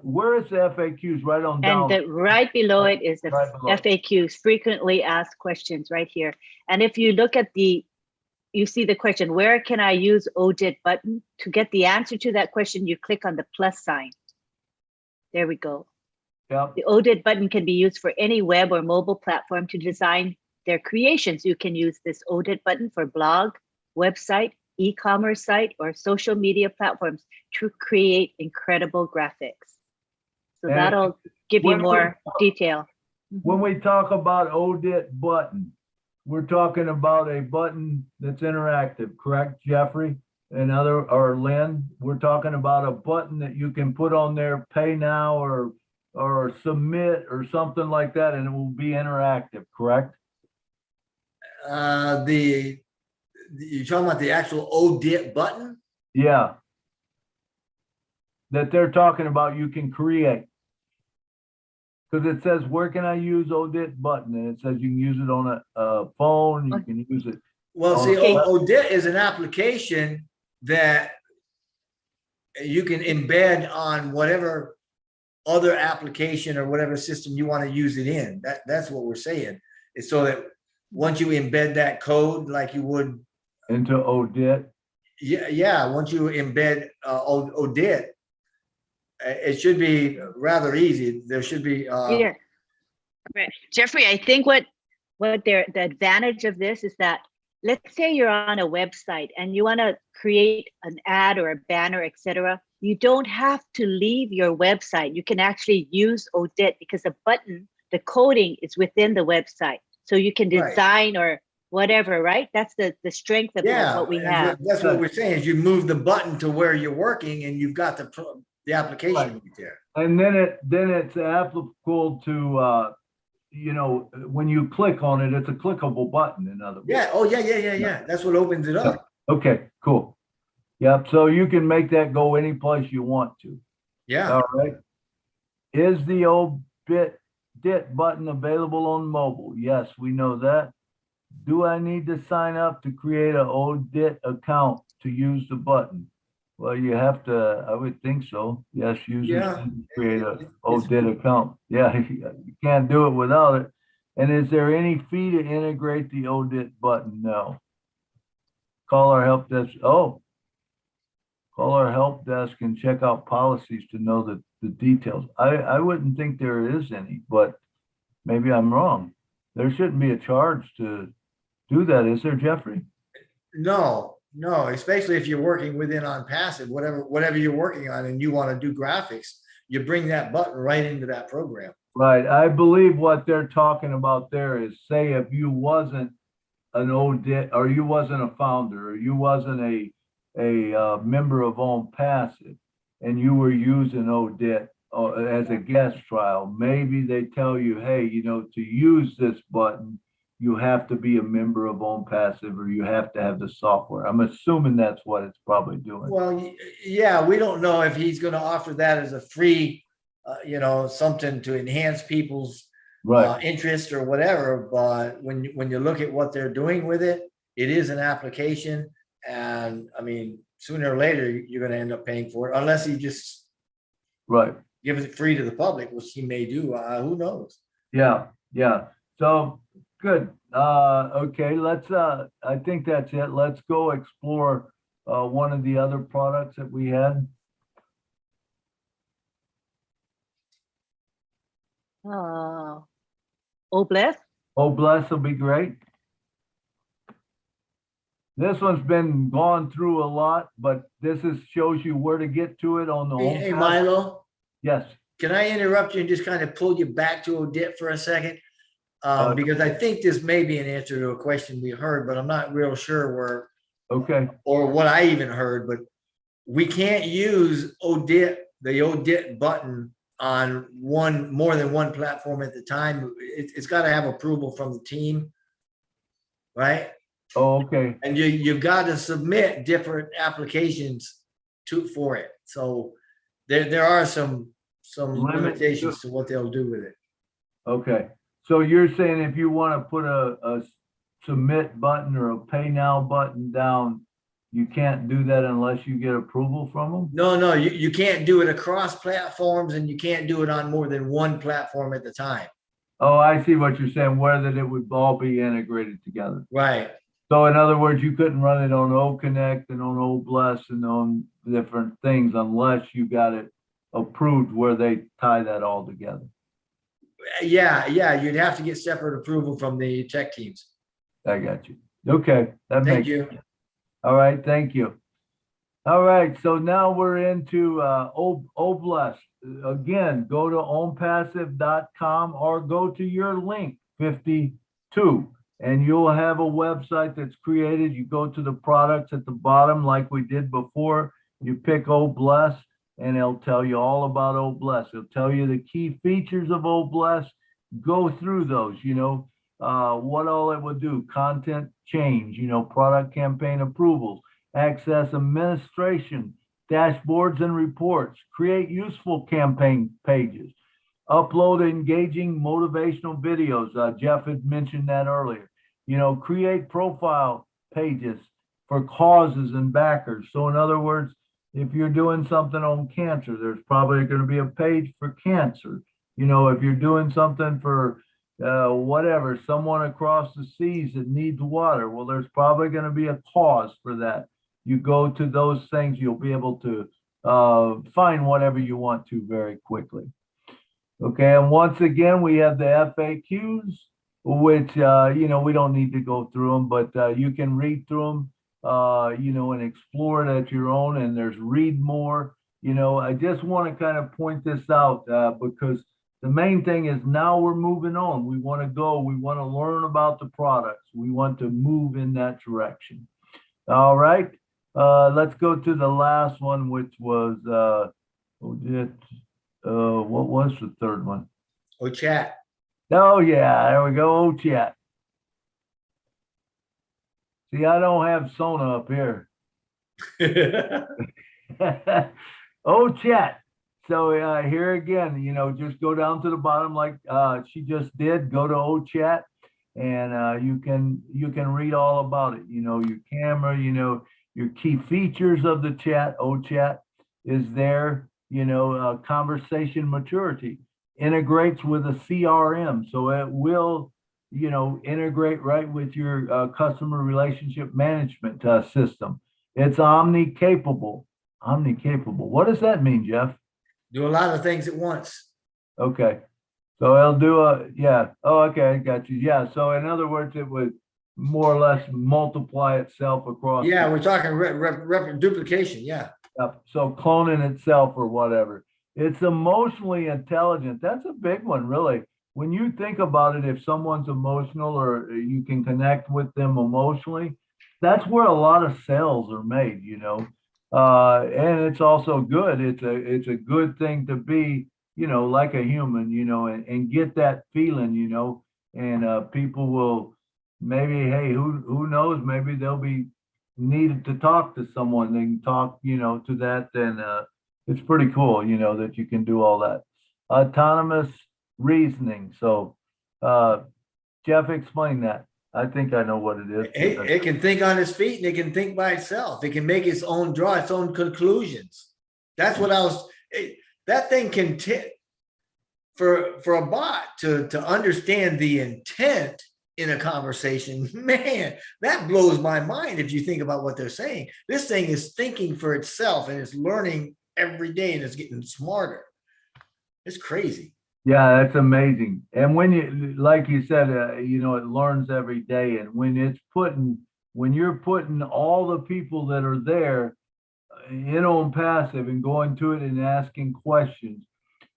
A: where is the FAQs? Right on down.
B: And right below it is the
A: Right below.
B: FAQs, frequently asked questions, right here. And if you look at you see the question, where can I use Audit button? To get the answer to that question, you click on the plus sign. There we go.
A: Yep.
B: The Audit button can be used for any web or mobile platform to design their creations. You can use this Audit button for blog, website, e-commerce site, or social media platforms to create incredible graphics. So
A: And
B: that'll give you
A: when we-
B: more detail.
A: When we talk about Audit button, we're talking about a button that's interactive, correct, Jeffrey? Or Lynn, we're talking about a button that you can put on there, pay now or submit or something like that, and it will be interactive, correct?
E: You're talking about the actual Audit button?
A: Yeah. That they're talking about you can create. Because it says, where can I use Audit button? And it says you can use it on a phone, you can use it
E: Well, see,
B: Okay.
E: Audit is an application that you can embed on whatever other application or whatever system you want to use it in. That's what we're saying. It's so that once you embed that code like you would
A: into Audit.
E: Yeah. Once you embed Audit, it should be rather easy. There should be.
B: Yeah. Right. Jeffrey, I think the advantage of this is that, let's say you're on a website and you want to create an ad or a banner, etc. You don't have to leave your website. You can actually use Audit because the button, the coding is within the website. So you can design or whatever, right? That's the strength of what we have.
E: That's what we're saying is you move the button to where you're working and you've got the application right there.
A: And then it's applicable to when you click on it, it's a clickable button, in other words.
E: Yeah. Oh, yeah. That's what opens it up.
A: Okay, cool. Yep. So you can make that go any place you want to.
E: Yeah.
A: All right. Is the Audit button available on mobile? Yes, we know that. Do I need to sign up to create an Audit account to use the button? Well, you have to, I would think so. Yes, users can create an Audit account. Yeah, you can't do it without it. And is there any fee to integrate the Audit button? No. Call our help desk. Oh, call our help desk and check out policies to know the details. I wouldn't think there is any, but maybe I'm wrong. There shouldn't be a charge to do that, is there, Jeffrey?
E: No, especially if you're working within OnPassive, whatever you're working on and you want to do graphics, you bring that button right into that program.
A: Right. I believe what they're talking about there is, say if you wasn't an Audit, or you wasn't a founder, or you wasn't a member of OnPassive, and you were using Audit as a guest trial, maybe they tell you, hey, to use this button, you have to be a member of OnPassive or you have to have the software. I'm assuming that's what it's probably doing.
E: Well, yeah, we don't know if he's going to offer that as a free, something to enhance people's interest or whatever. But when you look at what they're doing with it, it is an application. And I mean, sooner or later, you're going to end up paying for it unless he just gives it free to the public, which he may do. Who knows?
A: Yeah. So good. Okay, let's I think that's it. Let's go explore one of the other products that we had.
B: Obless.
A: Obless will be great. This one's been gone through a lot, but this shows you where to get to it on the
E: Hey, Milo.
A: Yes.
E: Can I interrupt you and just kind of pull you back to Audit for a second? Because I think this may be an answer to a question we heard, but I'm not real sure where.
A: Okay.
E: Or what I even heard, but we can't use the Audit button on more than one platform at the time. It's got to have approval from the team, right?
A: Oh, okay.
E: And you've got to submit different applications for it. So there are some limitations to what they'll do with it.
A: Okay. So you're saying if you want to put a submit button or a pay now button down, you can't do that unless you get approval from them?
E: No, you can't do it across platforms and you can't do it on more than one platform at the time.
A: Oh, I see what you're saying, whether it would all be integrated together.
E: Right.
A: So in other words, you couldn't run it on OConnect and on Obless and on different things unless you got it approved where they tie that all together.
E: Yeah, you'd have to get separate approval from the tech teams.
A: I got you. Okay.
E: Thank you.
A: All right, thank you. All right, so now we're into Obless. Again, go to onpassive.com or go to your link 52 and you'll have a website that's created. You go to the products at the bottom like we did before. You pick Obless and it'll tell you all about Obless. It'll tell you the key features of Obless. Go through those, what all it would do, content change, product campaign approvals, access administration, dashboards and reports, create useful campaign pages, upload engaging motivational videos. Jeff had mentioned that earlier. Create profile pages for causes and backers. So in other words, if you're doing something on cancer, there's probably going to be a page for cancer. You know, if you're doing something for whatever, someone across the seas that needs water, well, there's probably going to be a cause for that. You go to those things, you'll be able to find whatever you want to very quickly. Okay, and once again, we have the FAQs, which, you know, we don't need to go through them, but you can read through them, you know, and explore it at your own, and there's read more. You know, I just want to kind of point this out because the main thing is now we're moving on. We want to go, we want to learn about the products. We want to move in that direction. All right, let's go to the last one, which was, what was the third one?
E: Oh, chat.
A: Oh, yeah, there we go. Oh, chat. See, I don't have Sona up here. Oh, chat. So here again, you know, just go down to the bottom like she just did. Go to O chat, and you can read all about it. You know, your camera, you know, your key features of the chat. O chat is there. You know, conversation maturity integrates with a CRM, so it will, you know, integrate right with your customer relationship management system. It's Omni-Capable. Omni-Capable. What does that mean, Jeff?
E: Do a lot of things at once.
A: Okay. So it'll do yeah. Oh, okay. I got you. Yeah. So in other words, it would more or less multiply itself across.
E: Yeah, we're talking duplication. Yeah.
A: So cloning itself or whatever. It's emotionally intelligent. That's a big one, really. When you think about it, if someone's emotional or you can connect with them emotionally, that's where a lot of sales are made, you know. And it's also good. It's a good thing to be, you know, like a human, you know, and get that feeling, you know, and people will maybe, hey, who knows, maybe they'll be needed to talk to someone. They can talk, you know, to that. And it's pretty cool, you know, that you can do all that. Autonomous reasoning. So Jeff, explain that. I think I know what it is.
E: It can think on its feet and it can think by itself. It can make its own, draw its own conclusions. That's what that thing can for a bot to understand the intent in a conversation. Man, that blows my mind if you think about what they're saying. This thing is thinking for itself and it's learning every day and it's getting smarter. It's crazy.
A: Yeah, that's amazing. And when you, like you said, you know, it learns every day. And when you're putting all the people that are there in on passive and going to it and asking questions,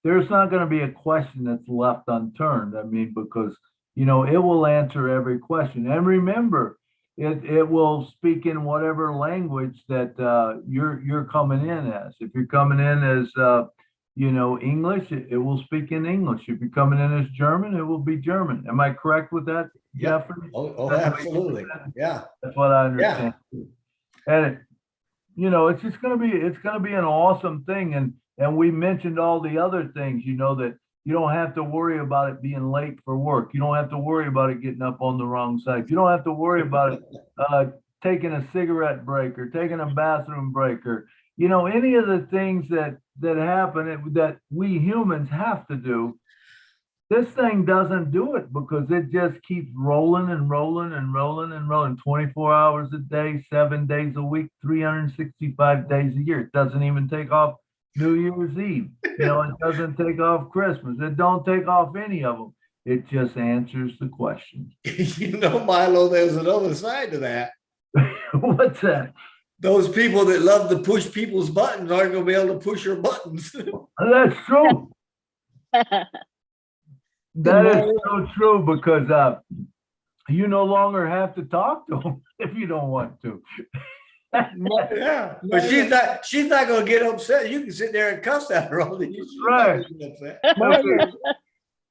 A: there's not going to be a question that's left unturned. I mean, because, you know, it will answer every question. And remember, it will speak in whatever language that you're coming in as. If you're coming in as you know, English, it will speak in English. If you're coming in as German, it will be German. Am I correct with that, Jeffrey?
E: Oh, absolutely. Yeah.
A: That's what I understand. Yeah. And you know, it's going to be an awesome thing. And we mentioned all the other things, you know, that you don't have to worry about it being late for work. You don't have to worry about it getting up on the wrong side. You don't have to worry about it taking a cigarette break or taking a bathroom break or, you know, any of the things that happen that we humans have to do. This thing doesn't do it because it just keeps rolling and rolling and rolling and rolling 24 hours a day, 7 days a week, 365 days a year. It doesn't even take off New Year's Eve. You know, it doesn't take off Christmas. It don't take off any of them. It just answers the questions.
E: You know, Milo, there's another side to that.
A: What's that?
E: Those people that love to push people's buttons aren't going to be able to push your buttons.
A: That's true. That is so true because you no longer have to talk to them if you don't want to.
E: Yeah, but she's not going to get upset. You can sit there and cuss at her all the time.
A: Right.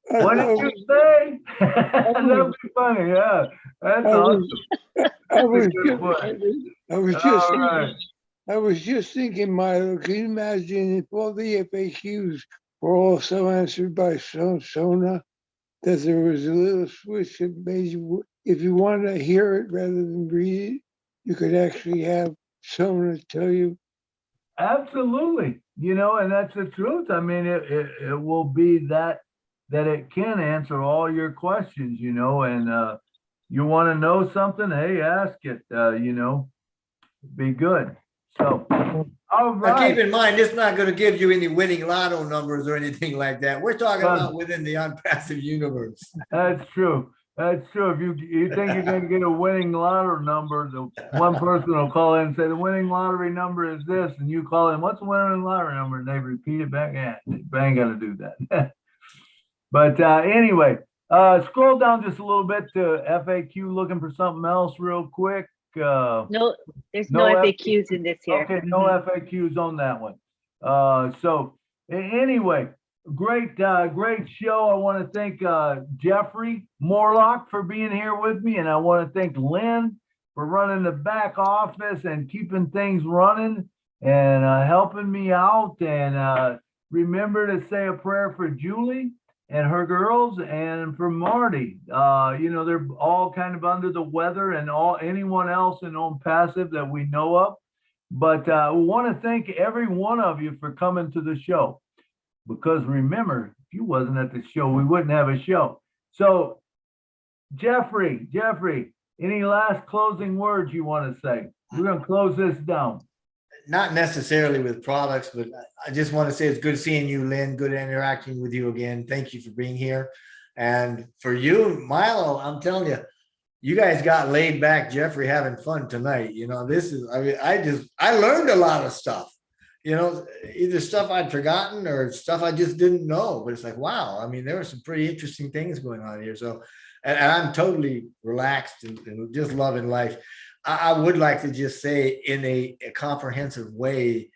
A: What did you say? That'd be funny. Yeah, that's awesome.
O: I was just thinking, Milo, can you imagine if all the FAQs were also answered by Sona, that there was a little switch that made you, if you want to hear it rather than read it, you could actually have someone to tell you?
A: Absolutely. And that's the truth. I mean, it will be that it can answer all your questions, and you want to know something, hey, ask it, be good. So, all
E: Now, keep
A: right.
E: in mind, it's not going to give you any winning lotto numbers or anything like that. We're talking about within the unpassive universe.
A: That's true. That's true. If you think you're going to get a winning lottery number, the one person will call in and say the winning lottery number is this, and you call in, what's the winning lottery number? And they repeat it back. Yeah, they ain't going to do that. But anyway, scroll down just a little bit to FAQ, looking for something else real quick.
B: No, there's no FAQs in this here.
A: Okay, no FAQs on that one. So anyway, great show. I want to thank Jeffrey Morlock for being here with me, and I want to thank Lynn for running the back office and keeping things running and helping me out. And remember to say a prayer for Julie and her girls, and for Marty. They're all kind of under the weather, and anyone else in On Passive that we know of. But we want to thank every one of you for coming to the show, because remember, if you wasn't at the show, we wouldn't have a show. So Jeffrey, any last closing words you want to say? We're going to close this down.
E: Not necessarily with products, but I just want to say it's good seeing you, Lynn. Good interacting with you again. Thank you for being here. And for you, Milo, I'm telling you, you guys got laid back, Jeffrey, having fun tonight. This is, I learned a lot of stuff, either stuff I'd forgotten or stuff I just didn't know. But it's like, wow, I mean, there were some pretty interesting things going on here. So, and I'm totally relaxed and just loving life. I would like to just say in a comprehensive way,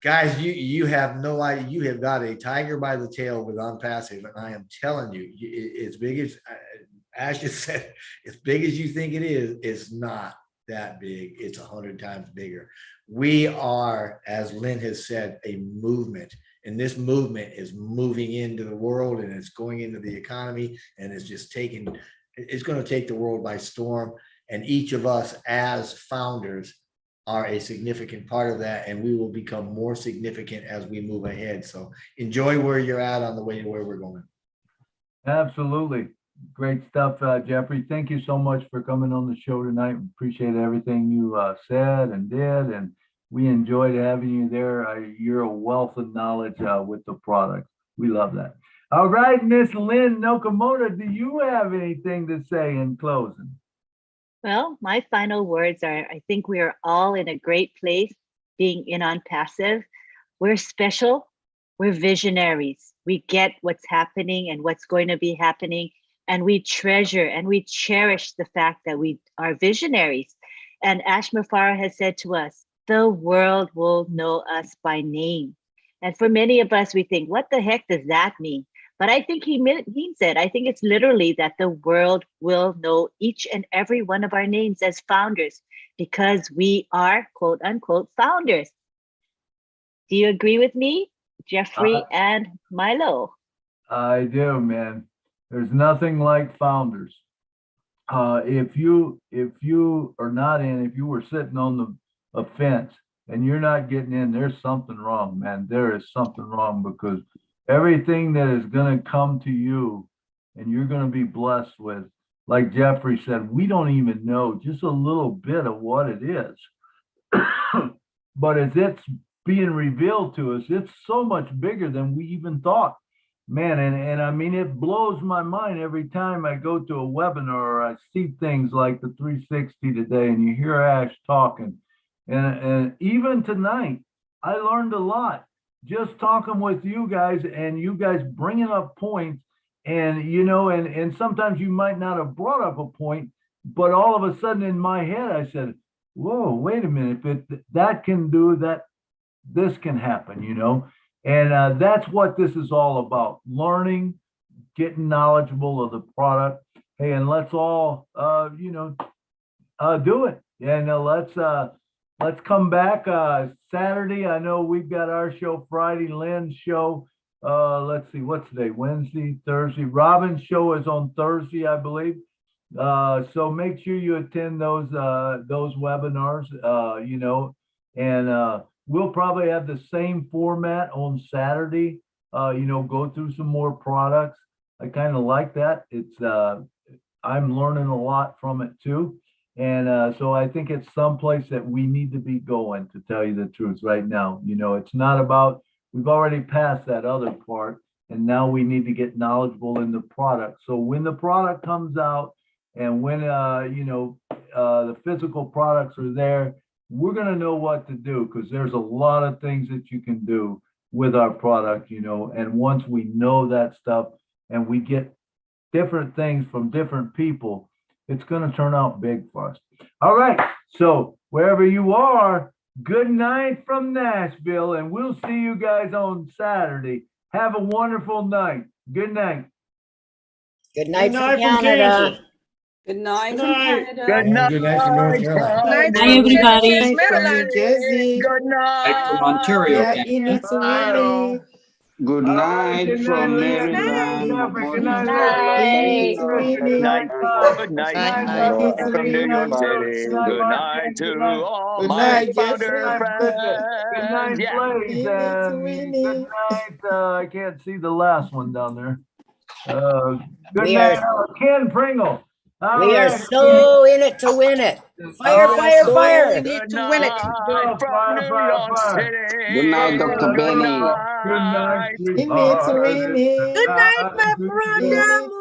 E: guys, you have no idea. You have got a tiger by the tail with Unpassive, and I am telling you, as big as Ash just said, as big as you think it is, it's not that big. It's 100 times bigger. We are, as Lynn has said, a movement, and this movement is moving into the world, and it's going into the economy, and it's just it's going to take the world by storm. And each of us as founders are a significant part of that, and we will become more significant as we move ahead. So enjoy where you're at on the way to where we're going.
A: Absolutely. Great stuff, Jeffrey. Thank you so much for coming on the show tonight. We appreciate everything you said and did, and we enjoyed having you there. You're a wealth of knowledge with the product. We love that. All right, Miss Lynn Nakamoto, do you have anything to say in closing?
B: Well, my final words are, I think we are all in a great place being in On Passive. We're special. We're visionaries. We get what's happening and what's going to be happening. And we treasure and we cherish the fact that we are visionaries. And Ash Mufara has said to us, the world will know us by name. And for many of us, we think, what the heck does that mean? But I think he means it. I think it's literally that the world will know each and every one of our names as founders, because we are, quote unquote, founders. Do you agree with me, Jeffrey and Milo? I
A: do, man. There's nothing like founders. If you are not in, if you were sitting on a fence and you're not getting in, there's something wrong, man. There is something wrong, because everything that is going to come to you and you're going to be blessed with, like Jeffrey said, we don't even know just a little bit of what it is. But as it's being revealed to us, it's so much bigger than we even thought. Man, and I mean, it blows my mind every time I go to a webinar or I see things like the 360 today and you hear Ash talking. And even tonight, I learned a lot just talking with you guys, and you guys bringing up points, and and sometimes you might not have brought up a point, but all of a sudden in my head I said, whoa, wait a minute, if that can do that, this can happen, and that's what this is all about: learning, getting knowledgeable of the product. Hey, and let's all do it, and let's come back Saturday. I know we've got our show Friday, Lynn's show. Let's see, what's today? Wednesday, Thursday. Robin's show is on Thursday, I believe. So make sure you attend those webinars, you know, and we'll probably have the same format on Saturday, you know, go through some more products. I kind of like that. It's, I'm learning a lot from it too. And so I think it's someplace that we need to be going, to tell you the truth right now. You know, it's not about, we've already passed that other part, and now we need to get knowledgeable in the product. So when the product comes out and when, you know, the physical products are there, we're going to know what to do, because there's a lot of things that you can do with our product, you know, and once we know that stuff and we get different things from different people, it's going to turn out big for us. All right. So wherever you are, good night from Nashville, and we'll see you guys on Saturday. Have a wonderful night. Good night.
L: Good night from Canada.
P: Good night
J: Good
P: from
J: night.
P: Canada.
Q: Good
E: And good night from North
Q: night
E: Carolina.
Q: from
I: Night
Q: New
I: from
Q: Jersey.
I: Kansas,
R: Night from New
I: Maryland.
R: Jersey.
Q: Good
G: Right from
Q: night.
G: Ontario,
R: Yeah,
G: Canada.
R: Init Winnie.
Q: Good
A: All right.
Q: night
A: Good night,
Q: from
A: Lena. Good
I: Night.
A: night,
Q: Maryland.
A: Jeffrey. Good
L: Good
A: night,
L: night.
A: Leslie.
R: Init
A: Richard.
Q: Good
A: Good
R: Winnie.
A: night,
Q: night.
A: Doug.
Q: Good
A: Good
Q: night,
A: night,
Q: Milo.
R: Init
A: Douglas.
Q: From
A: Good
Q: New
A: night,
Q: York
R: Winnie.
A: Brooke. Good
Q: City.
A: night,
Q: Good night
A: Martin. Good night.
Q: to all
R: Good
Q: my
R: night,
A: Good
Q: founder
R: Jeffrey.
A: night, Bridget. Good night,
Q: friends. Yeah.
A: Blaze.
R: Init
A: And good
R: Winnie.
A: night. I can't see the last one down there. Good
L: We
A: night,
L: are
A: Ken Pringle. All
L: we are
A: right.
L: so in it to win it. Fire,
A: All
I: We are
L: fire,
A: right.
I: so in
L: fire.
I: it
Q: Good
I: to win it.
Q: night from
A: Fire,
Q: New
A: fire,
Q: York
A: fire.
Q: City.
K: Good night, Dr.
Q: Good
K: Benny.
A: Good night,
Q: night.
R: Init
A: sweetheart.
R: Winnie.
I: Good night, my
A: Good
I: brother.
A: night.
R: Init